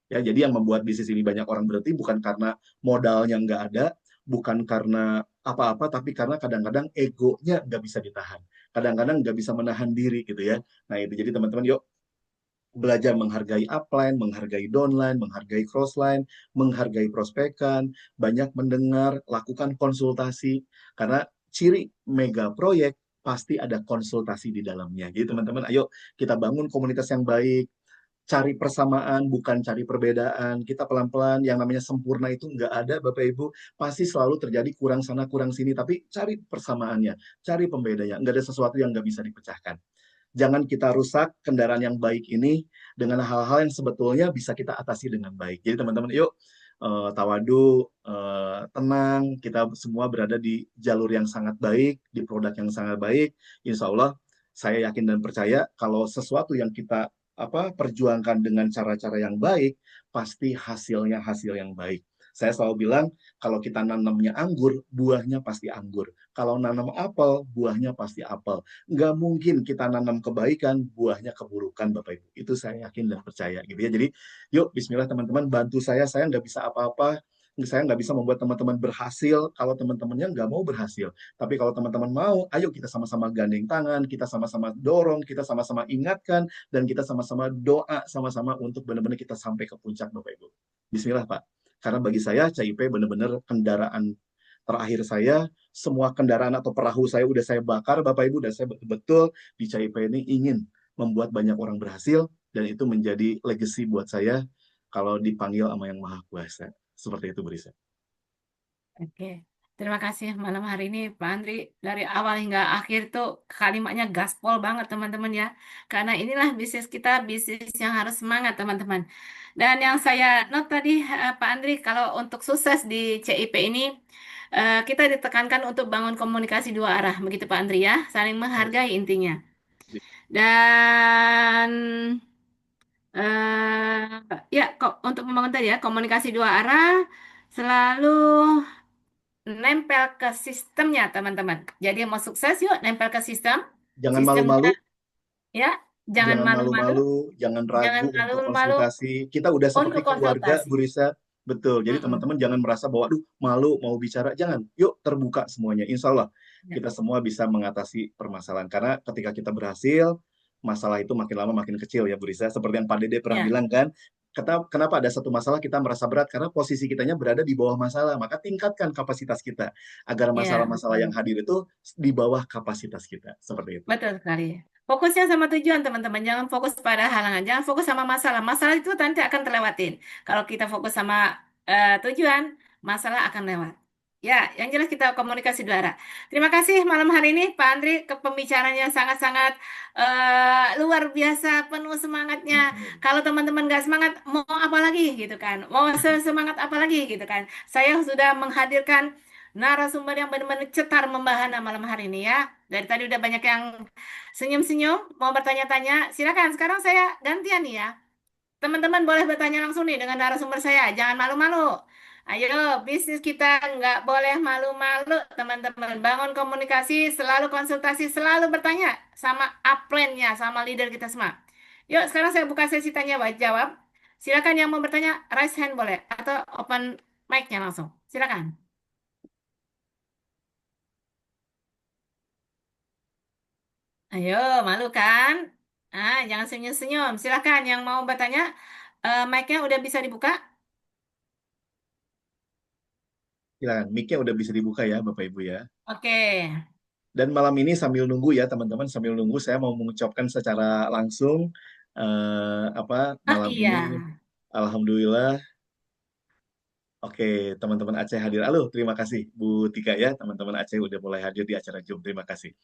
Ya, jadi yang membuat bisnis ini banyak orang berhenti bukan karena modalnya nggak ada, bukan karena apa-apa, tapi karena kadang-kadang egonya nggak bisa ditahan. Kadang-kadang nggak bisa menahan diri gitu ya. Nah itu jadi teman-teman yuk belajar menghargai upline, menghargai downline, menghargai crossline, menghargai prospekan, banyak mendengar, lakukan konsultasi, karena ciri mega proyek pasti ada konsultasi di dalamnya. Jadi teman-teman, ayo kita bangun komunitas yang baik, cari persamaan, bukan cari perbedaan. Kita pelan-pelan, yang namanya sempurna itu nggak ada, Bapak Ibu. Pasti selalu terjadi kurang sana, kurang sini. Tapi cari persamaannya, cari pembedanya. Nggak ada sesuatu yang nggak bisa dipecahkan. Jangan kita rusak kendaraan yang baik ini dengan hal-hal yang sebetulnya bisa kita atasi dengan baik. Jadi teman-teman, yuk tawadu, tenang, kita semua berada di jalur yang sangat baik, di produk yang sangat baik. Insya Allah, saya yakin dan percaya kalau sesuatu yang kita perjuangkan dengan cara-cara yang baik, pasti hasilnya hasil yang baik. Saya selalu bilang, kalau kita nanamnya anggur, buahnya pasti anggur. Kalau nanam apel, buahnya pasti apel. Nggak mungkin kita nanam kebaikan, buahnya keburukan, Bapak Ibu. Itu saya yakin dan percaya gitu ya. Jadi, yuk Bismillah teman-teman, bantu saya nggak bisa apa-apa, saya nggak bisa membuat teman-teman berhasil kalau teman-temannya nggak mau berhasil. Tapi kalau teman-teman mau, ayo kita sama-sama gandeng tangan, kita sama-sama dorong, kita sama-sama ingatkan, dan kita sama-sama doa sama-sama untuk benar-benar kita sampai ke puncak, Bapak Ibu. Bismillah, Pak. Karena bagi saya, CIP benar-benar kendaraan terakhir saya, semua kendaraan atau perahu saya udah saya bakar, Bapak Ibu, dan saya betul-betul di CIP ini ingin membuat banyak orang berhasil, dan itu menjadi legacy buat saya kalau dipanggil sama Yang Maha Kuasa. Seperti itu, Brisa. Oke, terima kasih malam hari ini Pak Andri. Dari awal hingga akhir tuh kalimatnya gaspol banget teman-teman ya. Karena inilah bisnis kita, bisnis yang harus semangat teman-teman. Dan yang saya note tadi Pak Andri, kalau untuk sukses di CIP ini, kita ditekankan untuk bangun komunikasi dua arah, begitu Pak Andri ya, saling Harus. menghargai intinya. Dan ya, kok untuk membangun tadi ya komunikasi dua arah selalu nempel ke sistemnya, teman-teman. Jadi mau sukses yuk nempel ke sistem. Jangan Sistemnya malu-malu, ya, jangan jangan malu-malu, malu-malu, jangan jangan ragu untuk malu-malu konsultasi. Kita udah untuk seperti keluarga, konsultasi. Bu Risa. Betul. Jadi Mm-mm. teman-teman jangan merasa bahwa, aduh, malu mau bicara. Jangan. Yuk terbuka semuanya. Insya Allah Ya, kita semua bisa mengatasi permasalahan. Karena ketika kita berhasil, masalah itu makin lama makin kecil ya, Bu Risa. Seperti yang Pak Dede pernah ya, bilang kan, kenapa ada satu masalah kita merasa berat? Karena posisi kitanya berada di bawah masalah. Maka tingkatkan kapasitas kita agar ya, masalah-masalah yang betul. hadir itu di bawah kapasitas kita. Seperti itu. Betul sekali. Fokusnya sama tujuan, teman-teman. Jangan fokus pada halangan. Jangan fokus sama masalah. Masalah itu nanti akan terlewatin. Kalau kita fokus sama tujuan, masalah akan lewat. Ya, yang jelas kita komunikasi dua arah. Terima kasih malam hari ini, Pak Andri, ke pembicaranya sangat-sangat luar biasa, penuh semangatnya. Kalau teman-teman nggak semangat, mau apa lagi gitu kan? Mau semangat apa lagi gitu kan? Saya sudah menghadirkan narasumber yang benar-benar cetar membahana malam hari ini ya. Dari tadi udah banyak yang senyum-senyum, mau bertanya-tanya. Silakan, sekarang saya gantian nih ya. Teman-teman boleh bertanya langsung nih dengan narasumber saya. Jangan malu-malu. Ayo, bisnis kita nggak boleh malu-malu, teman-teman. Bangun komunikasi, selalu konsultasi, selalu bertanya sama upline-nya, sama leader kita semua. Yuk, sekarang saya buka sesi tanya jawab. Silakan yang mau bertanya, raise hand boleh. Atau open mic-nya langsung. Silakan. Ayo, malu kan? Jangan senyum-senyum. Silakan yang mau bertanya, mic-nya udah bisa dibuka? Silakan, mic-nya udah bisa dibuka ya, Bapak Ibu ya. Oke. Dan malam ini sambil nunggu ya, teman-teman, sambil nunggu saya mau mengucapkan secara langsung Oh malam iya, ini alhamdulillah. Oke, teman-teman Aceh hadir. Halo, terima kasih Bu Tika ya, teman-teman Aceh udah mulai hadir di acara Zoom. Terima kasih.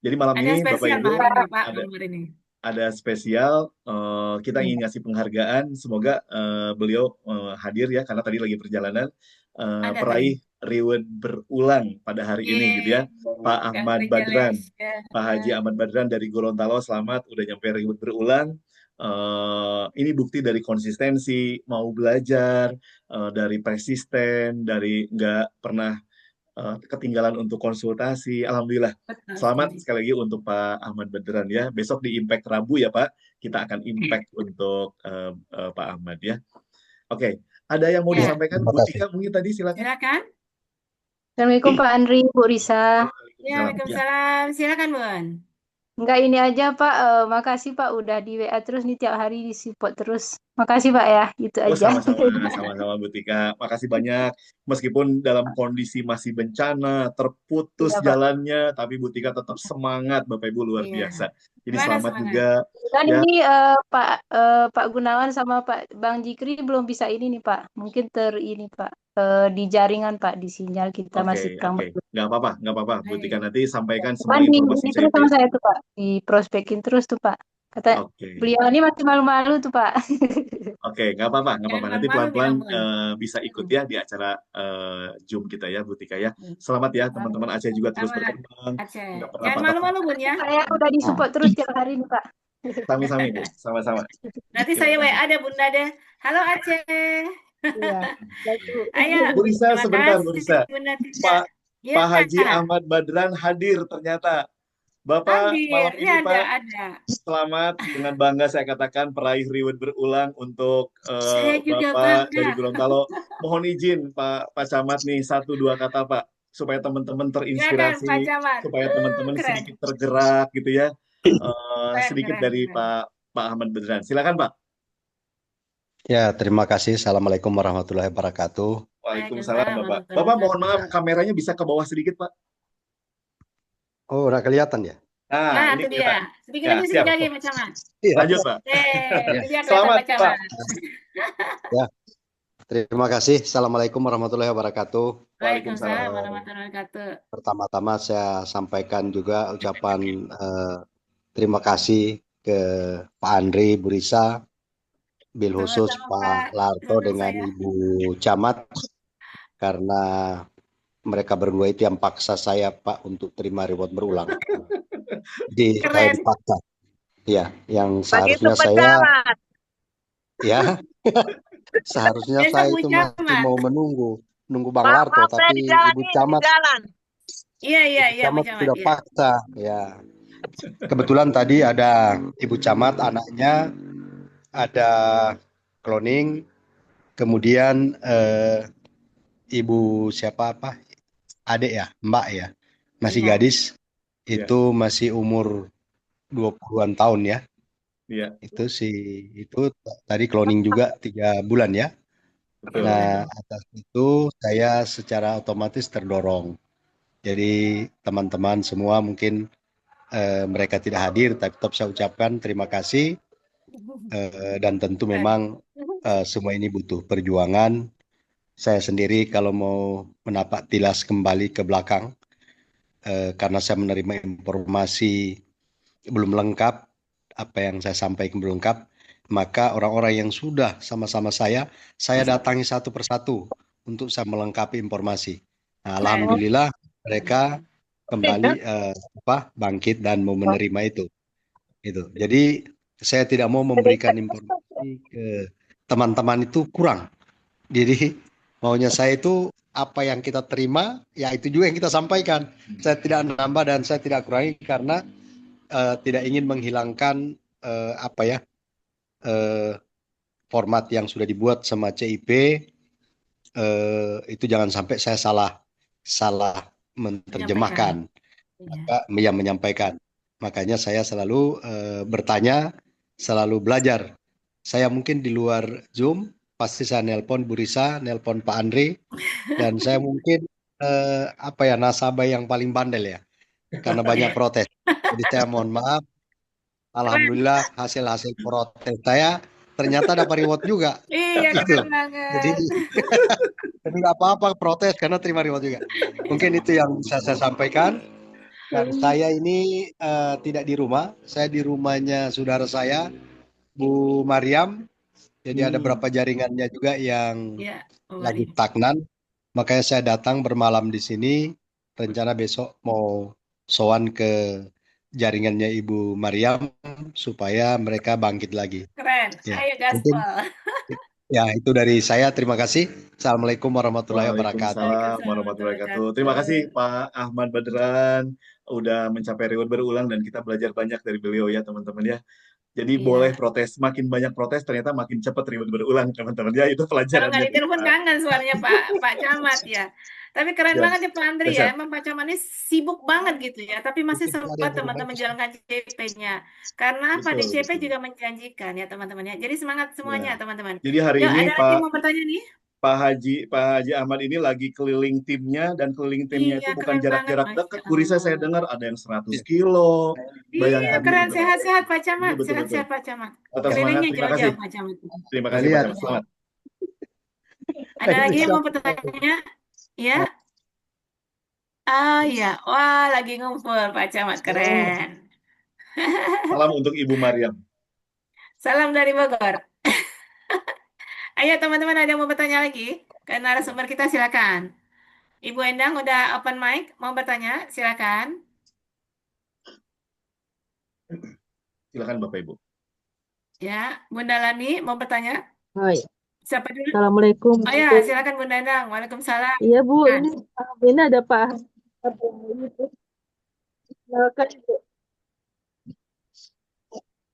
Jadi malam ada ini yang Bapak spesial Ibu malam ini, Pak, ada malam hari ini. ada spesial. Kita ingin Hmm. ngasih penghargaan. Semoga beliau hadir ya, karena tadi lagi perjalanan Ada peraih tadi. reward berulang pada hari ini gitu ya. Yeay, Pak Ahmad Badran, Pak Haji congratulations. Ahmad Badran dari Gorontalo, selamat udah nyampe reward berulang. Ini bukti dari konsistensi, mau belajar, dari persisten, dari nggak pernah ketinggalan untuk konsultasi. Alhamdulillah. Betul Selamat sekali. sekali lagi untuk Pak Ahmad Badran ya. Besok di Impact Rabu ya Pak. Kita akan Impact untuk Pak Ahmad ya. Oke, ada yang mau Ya, disampaikan Terima Bu kasih. Tika mungkin tadi silakan. silakan. Assalamualaikum Pak Andri, Bu Risa. Ya, Salam. Ya. Waalaikumsalam. Silakan, Bun. Enggak ini aja Pak, makasih Pak udah di WA terus nih tiap hari di support terus. Makasih Pak ya, itu Oh, aja. sama-sama Bu Tika. Makasih banyak. Meskipun dalam kondisi masih bencana, terputus Iya Pak. jalannya, tapi Bu Tika tetap semangat, Bapak Ibu luar Iya. biasa. Jadi Semangat, selamat semangat. juga Dan ya. ini Pak Gunawan sama Pak Bang Jikri belum bisa ini nih Pak. Mungkin ini Pak di jaringan Pak, di sinyal kita masih kurang Oke. bagus. Nggak apa-apa, Bu Tika. Baik. Nanti sampaikan semua Cuman informasi ini terus CIP. sama saya tuh Pak, di prospekin terus tuh Pak. Kata Oke. beliau ini masih malu-malu tuh Pak. Oke, nggak apa-apa. Jangan Nanti malu-malu pelan-pelan bilang, Bun. bisa ikut ya di acara Zoom kita ya, Bu Tika ya. Selamat ya, teman-teman Aceh juga terus Selamat, berkembang. Aceh. Nggak pernah Jangan patah malu-malu, Bun ya. Saya udah disupport terus tiap hari nih Pak. sami-sami, Bu. Sama-sama. Nanti Terima saya kasih. WA deh, Bunda deh. Halo, Aceh. Iya. Lalu Ayo, Bu Risa, terima sebentar, Bu kasih, Risa. Bunda Tika. Pak Ya, Haji Ahmad Badran hadir ternyata. Bapak malam hadir. ini Ya, Pak, ada. selamat dengan bangga saya katakan peraih reward berulang untuk Saya juga Bapak dari bangga. Gorontalo. Mohon izin Pak Camat nih 1-2 kata Pak supaya teman-teman Silakan, Pak terinspirasi, Camat. supaya teman-teman Keren. sedikit tergerak gitu ya. Sedikit Keren, dari keren. Pak Ahmad Badran. Silakan Pak. Ya, terima kasih. Assalamualaikum warahmatullahi wabarakatuh. Waalaikumsalam Bapak. Waalaikumsalam Bapak mohon maaf warahmatullahi kameranya bisa ke bawah sedikit Pak. Oh, udah kelihatan ya? Nah, Nah, ini itu kelihatan. dia. Sedikit Ya, lagi, siap. sedikit lagi, Pak Camat. Iya. Lanjut Pak. Itu dia kelihatan Selamat Pak Camat. Ya, terima kasih. Assalamualaikum warahmatullahi wabarakatuh. Waalaikumsalam warahmatullahi wabarakatuh. Pertama-tama saya sampaikan juga ucapan terima kasih ke Pak Andri, Bu Risa, bil khusus Sama-sama, Pak Pak. Larto Sama dengan saya. Ibu Camat, karena mereka berdua itu yang paksa saya Pak untuk terima reward berulang. Jadi saya Keren. dipaksa. Ya, yang Begitu seharusnya Pak saya Camat. ya seharusnya Besok saya Bu itu masih Camat. mau nunggu Bang Maaf, Larto, saya tapi di jalan Ibu nih, di Camat jalan. Iya, Ibu Pak Camat Camat. sudah Iya. paksa. Ya, kebetulan tadi ada Ibu Camat, anaknya ada cloning, kemudian Ibu siapa apa? Adik ya, Mbak ya, masih Iya. gadis, Iya. itu masih umur 20-an tahun ya. Iya, Itu tadi cloning juga 3 bulan ya. betul. Nah, atas itu saya secara otomatis terdorong. Jadi teman-teman semua mungkin mereka tidak hadir, tapi tetap saya ucapkan terima kasih, dan tentu memang semua ini butuh perjuangan. Saya sendiri kalau mau menapak tilas kembali ke belakang, karena saya menerima informasi belum lengkap, apa yang saya sampaikan belum lengkap, maka orang-orang yang sudah sama-sama saya datangi satu persatu untuk saya melengkapi informasi. Nah, alhamdulillah mereka kembali bangkit dan mau menerima itu. Jadi saya tidak mau memberikan informasi ke teman-teman itu kurang. Jadi maunya saya itu apa yang kita terima, ya itu juga yang kita sampaikan. Saya tidak nambah dan saya tidak kurangi karena tidak ingin menghilangkan format yang sudah dibuat sama CIP. Itu jangan sampai saya salah menerjemahkan, menyampaikan. Makanya saya selalu bertanya, selalu belajar. Saya mungkin di luar Zoom pasti saya nelpon Bu Risa, nelpon Pak Andri, dan saya mungkin nasabah yang paling bandel ya, karena banyak protes. Jadi saya mohon maaf. Alhamdulillah hasil protes saya ternyata dapat reward juga. Iya, Gitu. keren banget. Jadi nggak apa-apa protes karena terima reward juga. Mungkin itu yang bisa saya sampaikan. Dan saya ini tidak di rumah, saya di rumahnya saudara saya, Bu Mariam. Jadi ada beberapa jaringannya juga yang lagi stagnan. Makanya saya datang bermalam di sini. Rencana besok mau sowan ke jaringannya Ibu Mariam supaya mereka bangkit lagi. Keren. Ya. Ayo gaspol. Ya, itu dari saya. Terima kasih. Assalamualaikum warahmatullahi wabarakatuh. Waalaikumsalam Waalaikumsalam warahmatullahi warahmatullahi wabarakatuh. Terima kasih wabarakatuh. Pak Ahmad Badran udah mencapai reward berulang dan kita belajar banyak dari beliau ya teman-teman ya. Jadi boleh Iya. protes, makin banyak protes ternyata makin cepat reward berulang teman-teman ya. Itu Kalau nggak pelajarannya dari ditelepon Pak. kangen suaranya Pak Camat ya. Tapi keren Ya, banget ya Pak Andri ya. dahsyat. Emang Pak Camat ini sibuk banget gitu ya. Tapi masih Mungkin ada sempat yang berubah. teman-teman menjalankan CP-nya. Karena apa di Betul, CP betul. juga menjanjikan ya teman-teman ya. Jadi semangat semuanya Ya. teman-teman. Jadi hari Yuk ini ada lagi yang mau bertanya nih? Pak Haji Ahmad ini lagi keliling timnya dan keliling timnya Iya itu bukan keren banget jarak-jarak Masya dekat. Bu Risa saya Allah. dengar ada yang 100 kilo. Iya Bayangkan keren begitu. sehat-sehat Pak Iya Camat. betul-betul. Sehat-sehat Pak Camat. Atas semangat, Kelilingnya terima kasih. jauh-jauh Pak Camat. Terima Saya kasih Pak lihat. Camat. Semangat. Ada Saya lagi yang bisa. mau bertanya? Ya. Ah ya. Wah lagi ngumpul Pak Camat. Keren. Salam untuk Ibu Maryam. Salam dari Bogor. Ayo teman-teman ada yang mau bertanya lagi? Ke Ya. narasumber kita silakan. Ibu Endang udah open mic, mau bertanya? Silakan. Silakan Bapak Ibu. Ya, Bunda Lani mau bertanya? Hai, Siapa dulu? Assalamualaikum. Oh ya, silakan Bunda Endang. Waalaikumsalam. Iya Bu, Kan? ini ada Pak itu. Silakan Ibu.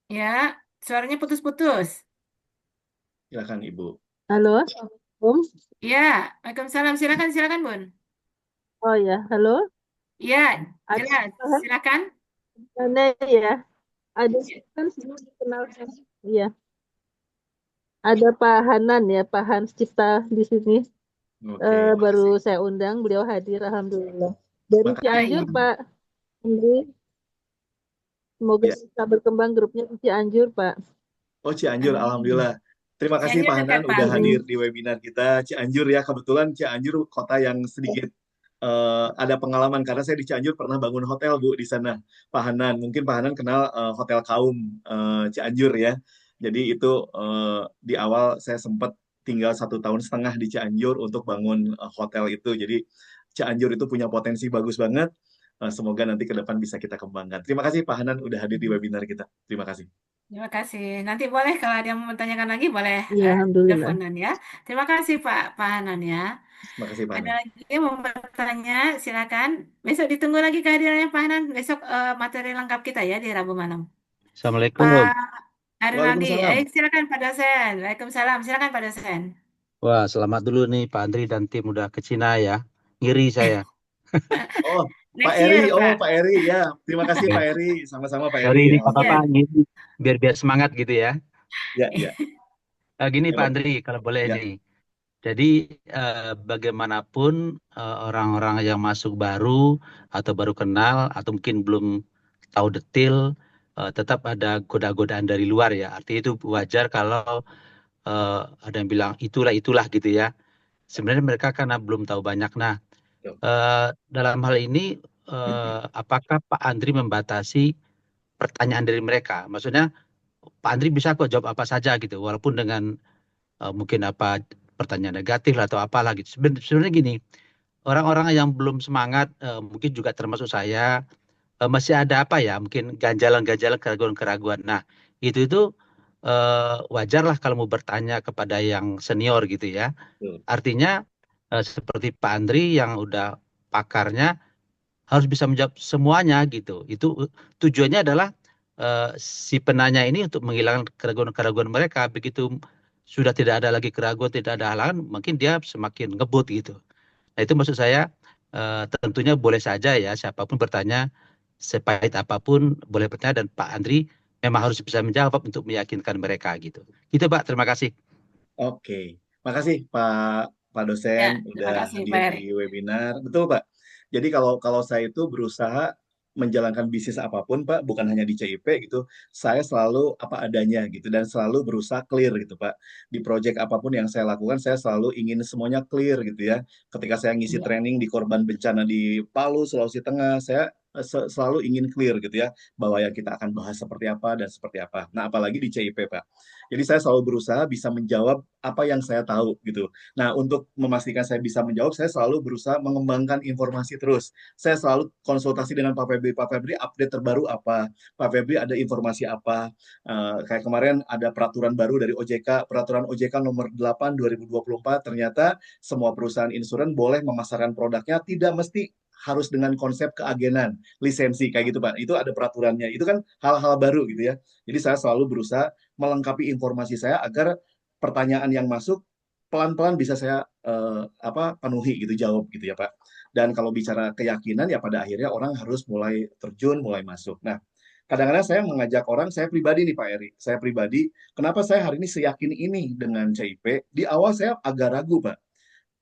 Ya, suaranya putus-putus. Silakan Ibu. Halo, Assalamualaikum. Ya, Waalaikumsalam. Silakan, silakan Bun. Oh ya, halo. Ya, Ada jelas. Pak Silakan. Hana ya. Ada kan semua dikenalkan. Iya, ada Pak Hanan ya, Pak Hans Cipta di sini. Oke, Baru makasih. saya undang, beliau hadir, alhamdulillah. Dari Makasih. Ah, iya. Cianjur Pak Andri, semoga Ya. bisa berkembang grupnya di Cianjur Pak. Oh, Cianjur, Amin. alhamdulillah. Terima kasih Cianjur Pak dekat Hanan Pak udah Andri. hadir di webinar kita. Cianjur ya, kebetulan Cianjur kota yang sedikit ada pengalaman karena saya di Cianjur pernah bangun hotel Bu di sana. Pak Hanan, mungkin Pak Hanan kenal Hotel Kaum Cianjur ya. Jadi itu di awal saya sempat tinggal 1,5 tahun di Cianjur untuk bangun hotel itu. Jadi Cianjur itu punya potensi bagus banget. Semoga nanti ke depan bisa kita kembangkan. Terima kasih Pak Hanan udah hadir di webinar kita. Terima kasih. Terima kasih. Nanti boleh kalau ada yang mau bertanyakan lagi boleh Iya, alhamdulillah. teleponan ya. Terima kasih Pak Hanan ya. Terima kasih Pak Ada Hanan. lagi yang mau bertanya, silakan. Besok ditunggu lagi kehadirannya Pak Hanan. Besok materi lengkap kita ya di Rabu malam. Assalamualaikum. Pak Arnaldi, Waalaikumsalam. silakan Pak dosen. Waalaikumsalam, silakan Pak dosen. Wah, selamat dulu nih Pak Andri dan tim udah ke Cina ya. Ngiri saya. Oh, Pak Next Eri. year, Oh, Pak. Pak Eri. Ya, terima kasih Pak Ya. Eri. Sama-sama Pak Sorry Eri. ini Next Bapak year. ngiri biar semangat gitu ya. Ya, ya. Gini Ya, Pak Pak. Andri kalau boleh Ya. nih. Jadi bagaimanapun orang-orang yang masuk baru atau baru kenal atau mungkin belum tahu detail tetap ada goda-godaan dari luar ya. Artinya itu wajar kalau ada yang bilang itulah gitu ya. Sebenarnya mereka karena belum tahu banyak. Nah, Tuh. dalam hal ini apakah Pak Andri membatasi pertanyaan dari mereka? Maksudnya Pak Andri bisa kok jawab apa saja gitu, walaupun dengan mungkin apa pertanyaan negatif atau apalah gitu. Sebenarnya gini, orang-orang yang belum semangat, mungkin juga termasuk saya, masih ada apa ya, mungkin ganjalan-ganjalan, keraguan-keraguan. Nah, itu wajar lah kalau mau bertanya kepada yang senior gitu ya. Tuh. Artinya seperti Pak Andri yang udah pakarnya harus bisa menjawab semuanya gitu. Itu tujuannya adalah si penanya ini untuk menghilangkan keraguan-keraguan mereka. Begitu sudah tidak ada lagi keraguan, tidak ada halangan, mungkin dia semakin ngebut gitu. Nah itu maksud saya tentunya boleh saja ya siapapun bertanya sepahit apapun boleh bertanya dan Pak Andri memang harus bisa menjawab untuk meyakinkan mereka gitu. Gitu Pak, terima kasih. Oke. Makasih Pak dosen Ya, udah terima kasih hadir Pak di Eri. webinar. Betul, Pak. Jadi kalau saya itu berusaha menjalankan bisnis apapun, Pak, bukan hanya di CIP gitu, saya selalu apa adanya gitu dan selalu berusaha clear gitu, Pak. Di project apapun yang saya lakukan, saya selalu ingin semuanya clear gitu ya. Ketika saya ngisi Iya. training di korban bencana di Palu, Sulawesi Tengah, saya selalu ingin clear gitu ya, bahwa yang kita akan bahas seperti apa dan seperti apa. Nah, apalagi di CIP, Pak. Jadi saya selalu berusaha bisa menjawab apa yang saya tahu gitu. Nah, untuk memastikan saya bisa menjawab, saya selalu berusaha mengembangkan informasi terus. Saya selalu konsultasi dengan Pak Febri update terbaru apa, Pak Febri ada informasi apa. Kayak kemarin ada peraturan baru dari OJK, peraturan OJK nomor 8 2024, ternyata semua perusahaan insuran boleh memasarkan produknya tidak mesti harus dengan konsep keagenan, lisensi kayak gitu Pak. Itu ada peraturannya. Itu kan hal-hal baru gitu ya. Jadi saya selalu berusaha melengkapi informasi saya agar pertanyaan yang masuk pelan-pelan bisa saya penuhi gitu, jawab gitu ya Pak. Dan kalau bicara keyakinan ya pada akhirnya orang harus mulai terjun, mulai masuk. Nah, kadang-kadang saya mengajak orang, saya pribadi nih Pak Eri, saya pribadi, kenapa saya hari ini seyakin ini dengan CIP? Di awal saya agak ragu Pak.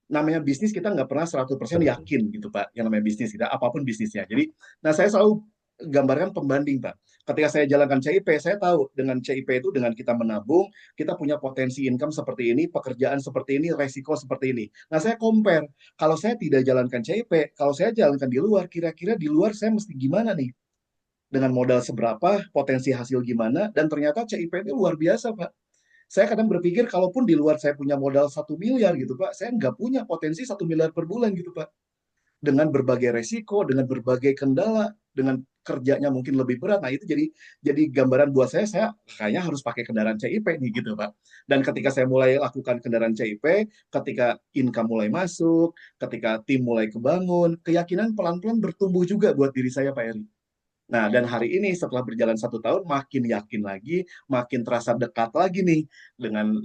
Namanya bisnis kita nggak pernah 100% yakin gitu Pak, yang namanya bisnis kita, apapun bisnisnya. Jadi, nah saya selalu gambarkan pembanding Pak. Ketika saya jalankan CIP, saya tahu dengan CIP itu dengan kita menabung, kita punya potensi income seperti ini, pekerjaan seperti ini, resiko seperti ini. Nah saya compare, kalau saya tidak jalankan CIP, kalau saya jalankan di luar, kira-kira di luar saya mesti gimana nih? Dengan modal seberapa, potensi hasil gimana, dan ternyata CIP itu luar biasa Pak. Saya kadang berpikir kalaupun di luar saya punya modal 1 miliar gitu Pak, saya nggak punya potensi 1 miliar per bulan gitu Pak. Dengan berbagai resiko, dengan berbagai kendala, dengan kerjanya mungkin lebih berat. Nah itu jadi gambaran buat saya kayaknya harus pakai kendaraan CIP nih gitu Pak. Dan ketika saya mulai lakukan kendaraan CIP, ketika income mulai masuk, ketika tim mulai kebangun, keyakinan pelan-pelan bertumbuh juga buat diri saya Pak Eri. Nah, dan hari ini setelah berjalan 1 tahun, makin yakin lagi, makin terasa dekat lagi nih dengan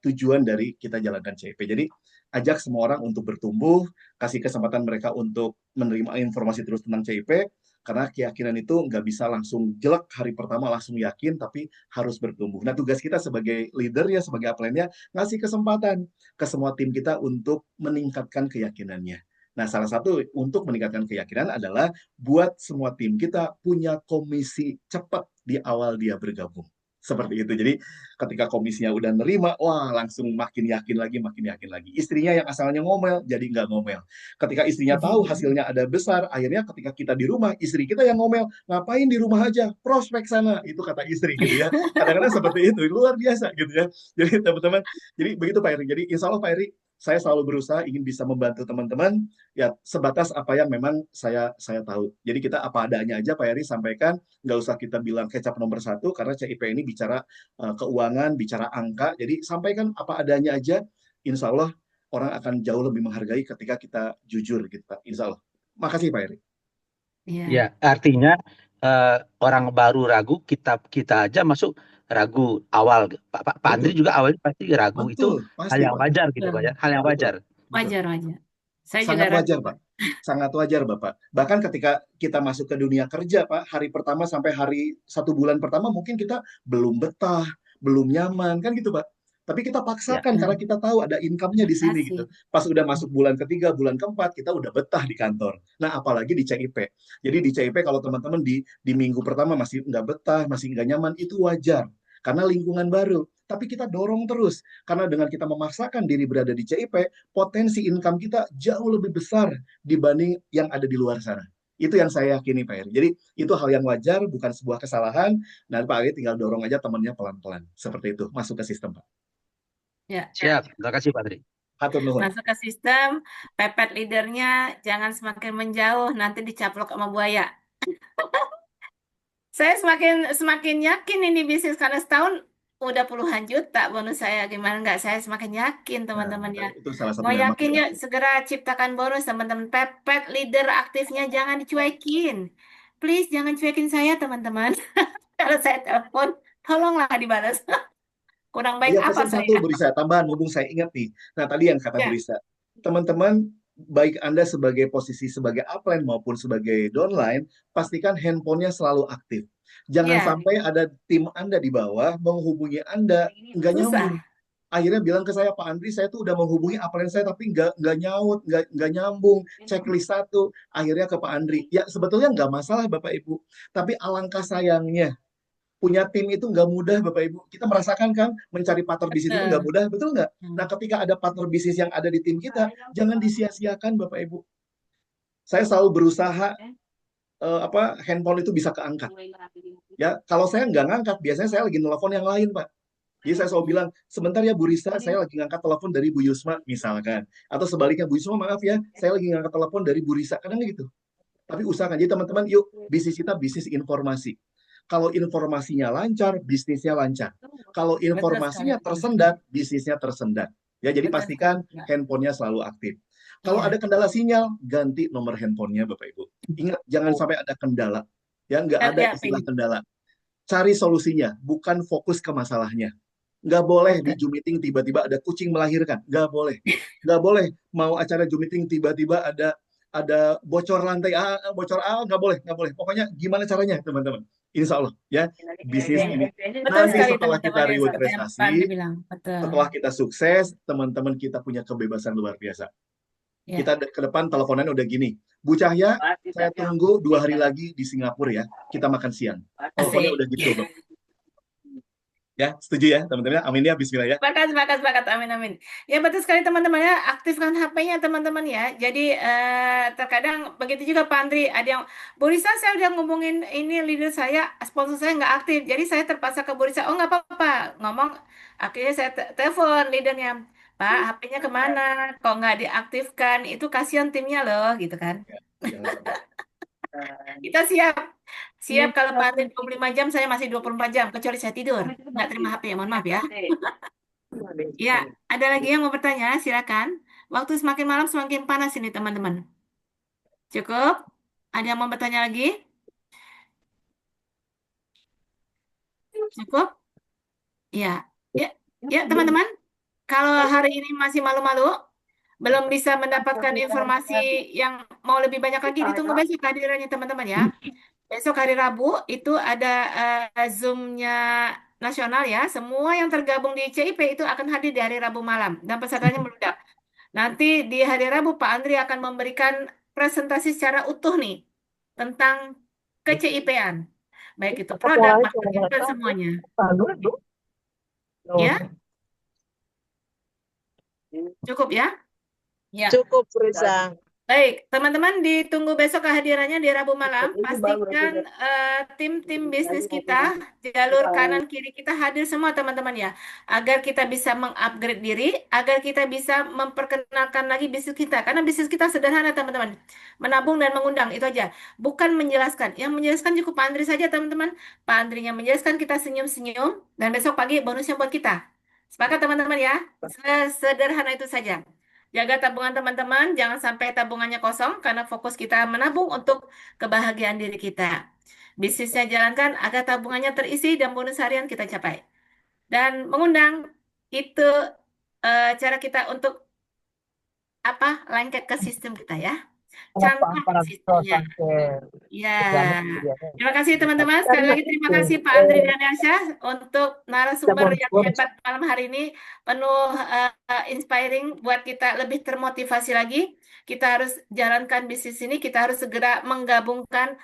tujuan dari kita jalankan CIP. Jadi ajak semua orang untuk bertumbuh, kasih kesempatan mereka untuk menerima informasi terus tentang CIP, karena keyakinan itu nggak bisa langsung jelek hari pertama langsung yakin, tapi harus bertumbuh. Nah, tugas kita sebagai leader ya, sebagai upline-nya, ngasih kesempatan ke semua tim kita untuk meningkatkan keyakinannya. Nah, salah satu untuk meningkatkan keyakinan adalah buat semua tim kita punya komisi cepat di awal dia bergabung. Seperti itu. Jadi ketika komisinya udah nerima, wah langsung makin yakin lagi, makin yakin lagi. Istrinya yang asalnya ngomel, jadi nggak ngomel. Ketika istrinya tahu hasilnya ada besar, akhirnya ketika kita di rumah, istri kita yang ngomel, ngapain di rumah aja, prospek sana. Itu kata istri gitu ya. Kadang-kadang seperti itu, luar biasa gitu ya. Jadi teman-teman, jadi begitu Pak Eri. Jadi insya Allah Pak Eri, saya selalu berusaha ingin bisa membantu teman-teman ya sebatas apa yang memang saya tahu. Jadi kita apa adanya aja Pak Eri sampaikan, nggak usah kita bilang kecap nomor 1 karena CIP ini bicara keuangan, bicara angka. Jadi sampaikan apa adanya aja, insya Allah orang akan jauh lebih menghargai ketika kita jujur gitu Pak. Insya Allah. Makasih Pak Eri. Iya. Ya, artinya orang baru ragu, kita aja masuk ragu awal. Pak Andri Betul, juga awalnya pasti ragu. Itu betul, hal pasti yang Pak. wajar gitu Pak ya, hal yang Betul, wajar. betul. Wajar. Saya juga Sangat ragu. wajar Pak. Sangat wajar Bapak. Bahkan ketika kita masuk ke dunia kerja Pak, hari pertama sampai hari 1 bulan pertama mungkin kita belum betah, belum nyaman, kan gitu Pak. Tapi kita Ya, paksakan karena kita tahu ada income-nya di sini gitu. Asik. Pas udah masuk bulan ketiga, bulan keempat, kita udah betah di kantor. Nah, apalagi di CIP. Jadi di CIP kalau teman-teman di minggu pertama masih nggak betah, masih nggak nyaman, itu wajar. Karena lingkungan baru. Tapi kita dorong terus. Karena dengan kita memaksakan diri berada di CIP, potensi income kita jauh lebih besar dibanding yang ada di luar sana. Itu yang saya yakini Pak Eri. Jadi itu hal yang wajar, bukan sebuah kesalahan. Nah Pak Eri tinggal dorong aja temannya pelan-pelan. Seperti itu, masuk ke sistem Pak. Ya. siap. Terima kasih Pak Andri. Hatur nuhun. Masuk ke sistem, pepet leadernya jangan semakin menjauh, nanti dicaplok sama buaya. Saya semakin yakin ini bisnis karena setahun udah puluhan juta bonus saya. Gimana nggak? Saya semakin yakin teman-teman ya. Itu salah satu Mau yang yakin yuk motivasi. segera ciptakan bonus teman-teman. Pepet leader aktifnya jangan dicuekin. Please jangan cuekin saya teman-teman. Kalau saya telepon, tolonglah dibalas. Kurang baik Iya, apa pesan saya? satu Bu Risa, tambahan mumpung saya ingat nih. Nah, tadi yang kata Bu Ya, Risa, teman-teman, baik Anda sebagai posisi sebagai upline maupun sebagai downline, pastikan handphonenya selalu aktif. Jangan ya, sampai ada tim Anda di bawah menghubungi Anda, nggak susah. nyambung. Akhirnya bilang ke saya, Pak Andri, saya tuh udah menghubungi upline saya, tapi nggak nyaut, nggak nyambung, checklist 1, akhirnya ke Pak Andri. Ya, sebetulnya nggak masalah Bapak Ibu, tapi alangkah sayangnya, punya tim itu nggak mudah Bapak Ibu. Kita merasakan kan mencari partner bisnis itu nggak Betul. mudah, betul nggak? Nah ketika ada partner bisnis yang ada di tim kita, jangan disia-siakan Bapak Ibu. Saya selalu berusaha handphone itu bisa keangkat. Ya, kalau saya nggak ngangkat, biasanya saya lagi nelpon yang lain, Pak. Jadi saya selalu bilang, sebentar ya Bu Risa, saya lagi ngangkat telepon dari Bu Yusma, misalkan. Atau sebaliknya, Bu Yusma maaf ya, saya lagi ngangkat telepon dari Bu Risa. Kadang gitu. Tapi usahakan. Jadi teman-teman, yuk, bisnis kita bisnis informasi. Kalau informasinya lancar, bisnisnya lancar. Kalau Betul sekali. informasinya tersendat, bisnisnya tersendat. Ya, jadi Betul pastikan sekali. handphonenya selalu aktif. Kalau Iya. ada kendala sinyal, ganti nomor handphonenya, Bapak Ibu. Ingat, jangan sampai ada kendala. Ya, nggak ada Ya, istilah kendala. Cari solusinya, bukan fokus ke masalahnya. Nggak boleh di Zoom meeting tiba-tiba ada kucing melahirkan. Nggak boleh. Nggak boleh mau acara Zoom meeting tiba-tiba ada bocor lantai bocor nggak boleh, nggak boleh. Pokoknya gimana caranya, teman-teman? Insya Allah, ya, bisnis ini. Betul Nanti sekali setelah kita teman-teman ya, reward seperti yang Pak prestasi, Andri bilang. Betul. setelah kita sukses, teman-teman kita punya kebebasan luar biasa. Ya. Kita ke depan teleponan udah gini. Bu Cahya, saya tunggu 2 hari lagi di Singapura ya. Kita makan siang. Teleponnya Asik. udah gitu, Bang. Ya, setuju ya, teman-teman. Amin ya, bismillah ya. Sepakat. Amin, amin. Ya, betul sekali teman-teman ya. Aktifkan HP-nya teman-teman ya. Jadi, terkadang begitu juga Pak Andri. Ada yang, Bu Risa saya udah ngomongin ini leader saya, sponsor saya nggak aktif. Jadi, saya terpaksa ke Bu Risa. Oh, nggak apa-apa. Ngomong, akhirnya saya telepon leadernya. Pak, HP-nya kemana? Kok nggak diaktifkan? Itu kasihan timnya loh, gitu kan. Jangan sampai. Kita siap kalau Pak Andri 25 jam, saya masih 24 jam. Kecuali saya tidur. Nggak terima HP, mohon maaf ya. Ya, ada lagi yang mau bertanya? Silakan. Waktu semakin malam semakin panas ini, teman-teman. Cukup? Ada yang mau bertanya lagi? Cukup? Ya. Ya, teman-teman. Kalau hari ini masih malu-malu, belum bisa mendapatkan informasi yang mau lebih banyak lagi, ditunggu besok kehadirannya, teman-teman ya. Besok hari Rabu itu ada Zoom-nya nasional ya. Semua yang tergabung di CIP itu akan hadir di hari Rabu malam. Dan pesertanya meludak. Nanti di hari Rabu Pak Andri akan memberikan presentasi secara utuh nih tentang ke-CIP-an. Baik itu produk, marketing, dan semuanya. Ya, cukup ya? Ya. Cukup, Risa. Baik, teman-teman ditunggu besok kehadirannya di Rabu malam. Pastikan tim-tim bisnis kita, jalur kanan kiri kita hadir semua teman-teman ya. Agar kita bisa mengupgrade diri, agar kita bisa memperkenalkan lagi bisnis kita. Karena bisnis kita sederhana teman-teman. Menabung dan mengundang, itu aja. Bukan menjelaskan. Yang menjelaskan cukup Pak Andri saja teman-teman. Pak Andri yang menjelaskan kita senyum-senyum. Dan besok pagi bonusnya buat kita. Sepakat teman-teman ya? Sederhana itu saja. Jaga tabungan teman-teman, jangan sampai tabungannya kosong karena fokus kita menabung untuk kebahagiaan diri kita. Bisnisnya jalankan agar tabungannya terisi dan bonus harian kita capai. Dan mengundang itu cara kita untuk lengket ke sistem kita ya. Cantum sistemnya. Ya. Terima kasih teman-teman. Sekali lagi terima kasih Pak Andri dan Yasha untuk narasumber yang hebat malam hari ini. Penuh inspiring buat kita lebih termotivasi lagi. Kita harus jalankan bisnis ini. Kita harus segera menggabungkan,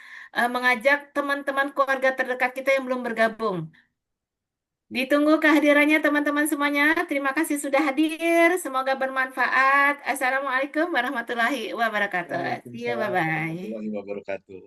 mengajak teman-teman keluarga terdekat kita yang belum bergabung. Ditunggu kehadirannya teman-teman semuanya. Terima kasih sudah hadir. Semoga bermanfaat. Assalamualaikum warahmatullahi wabarakatuh. See you, bye-bye. Warahmatullahi wabarakatuh.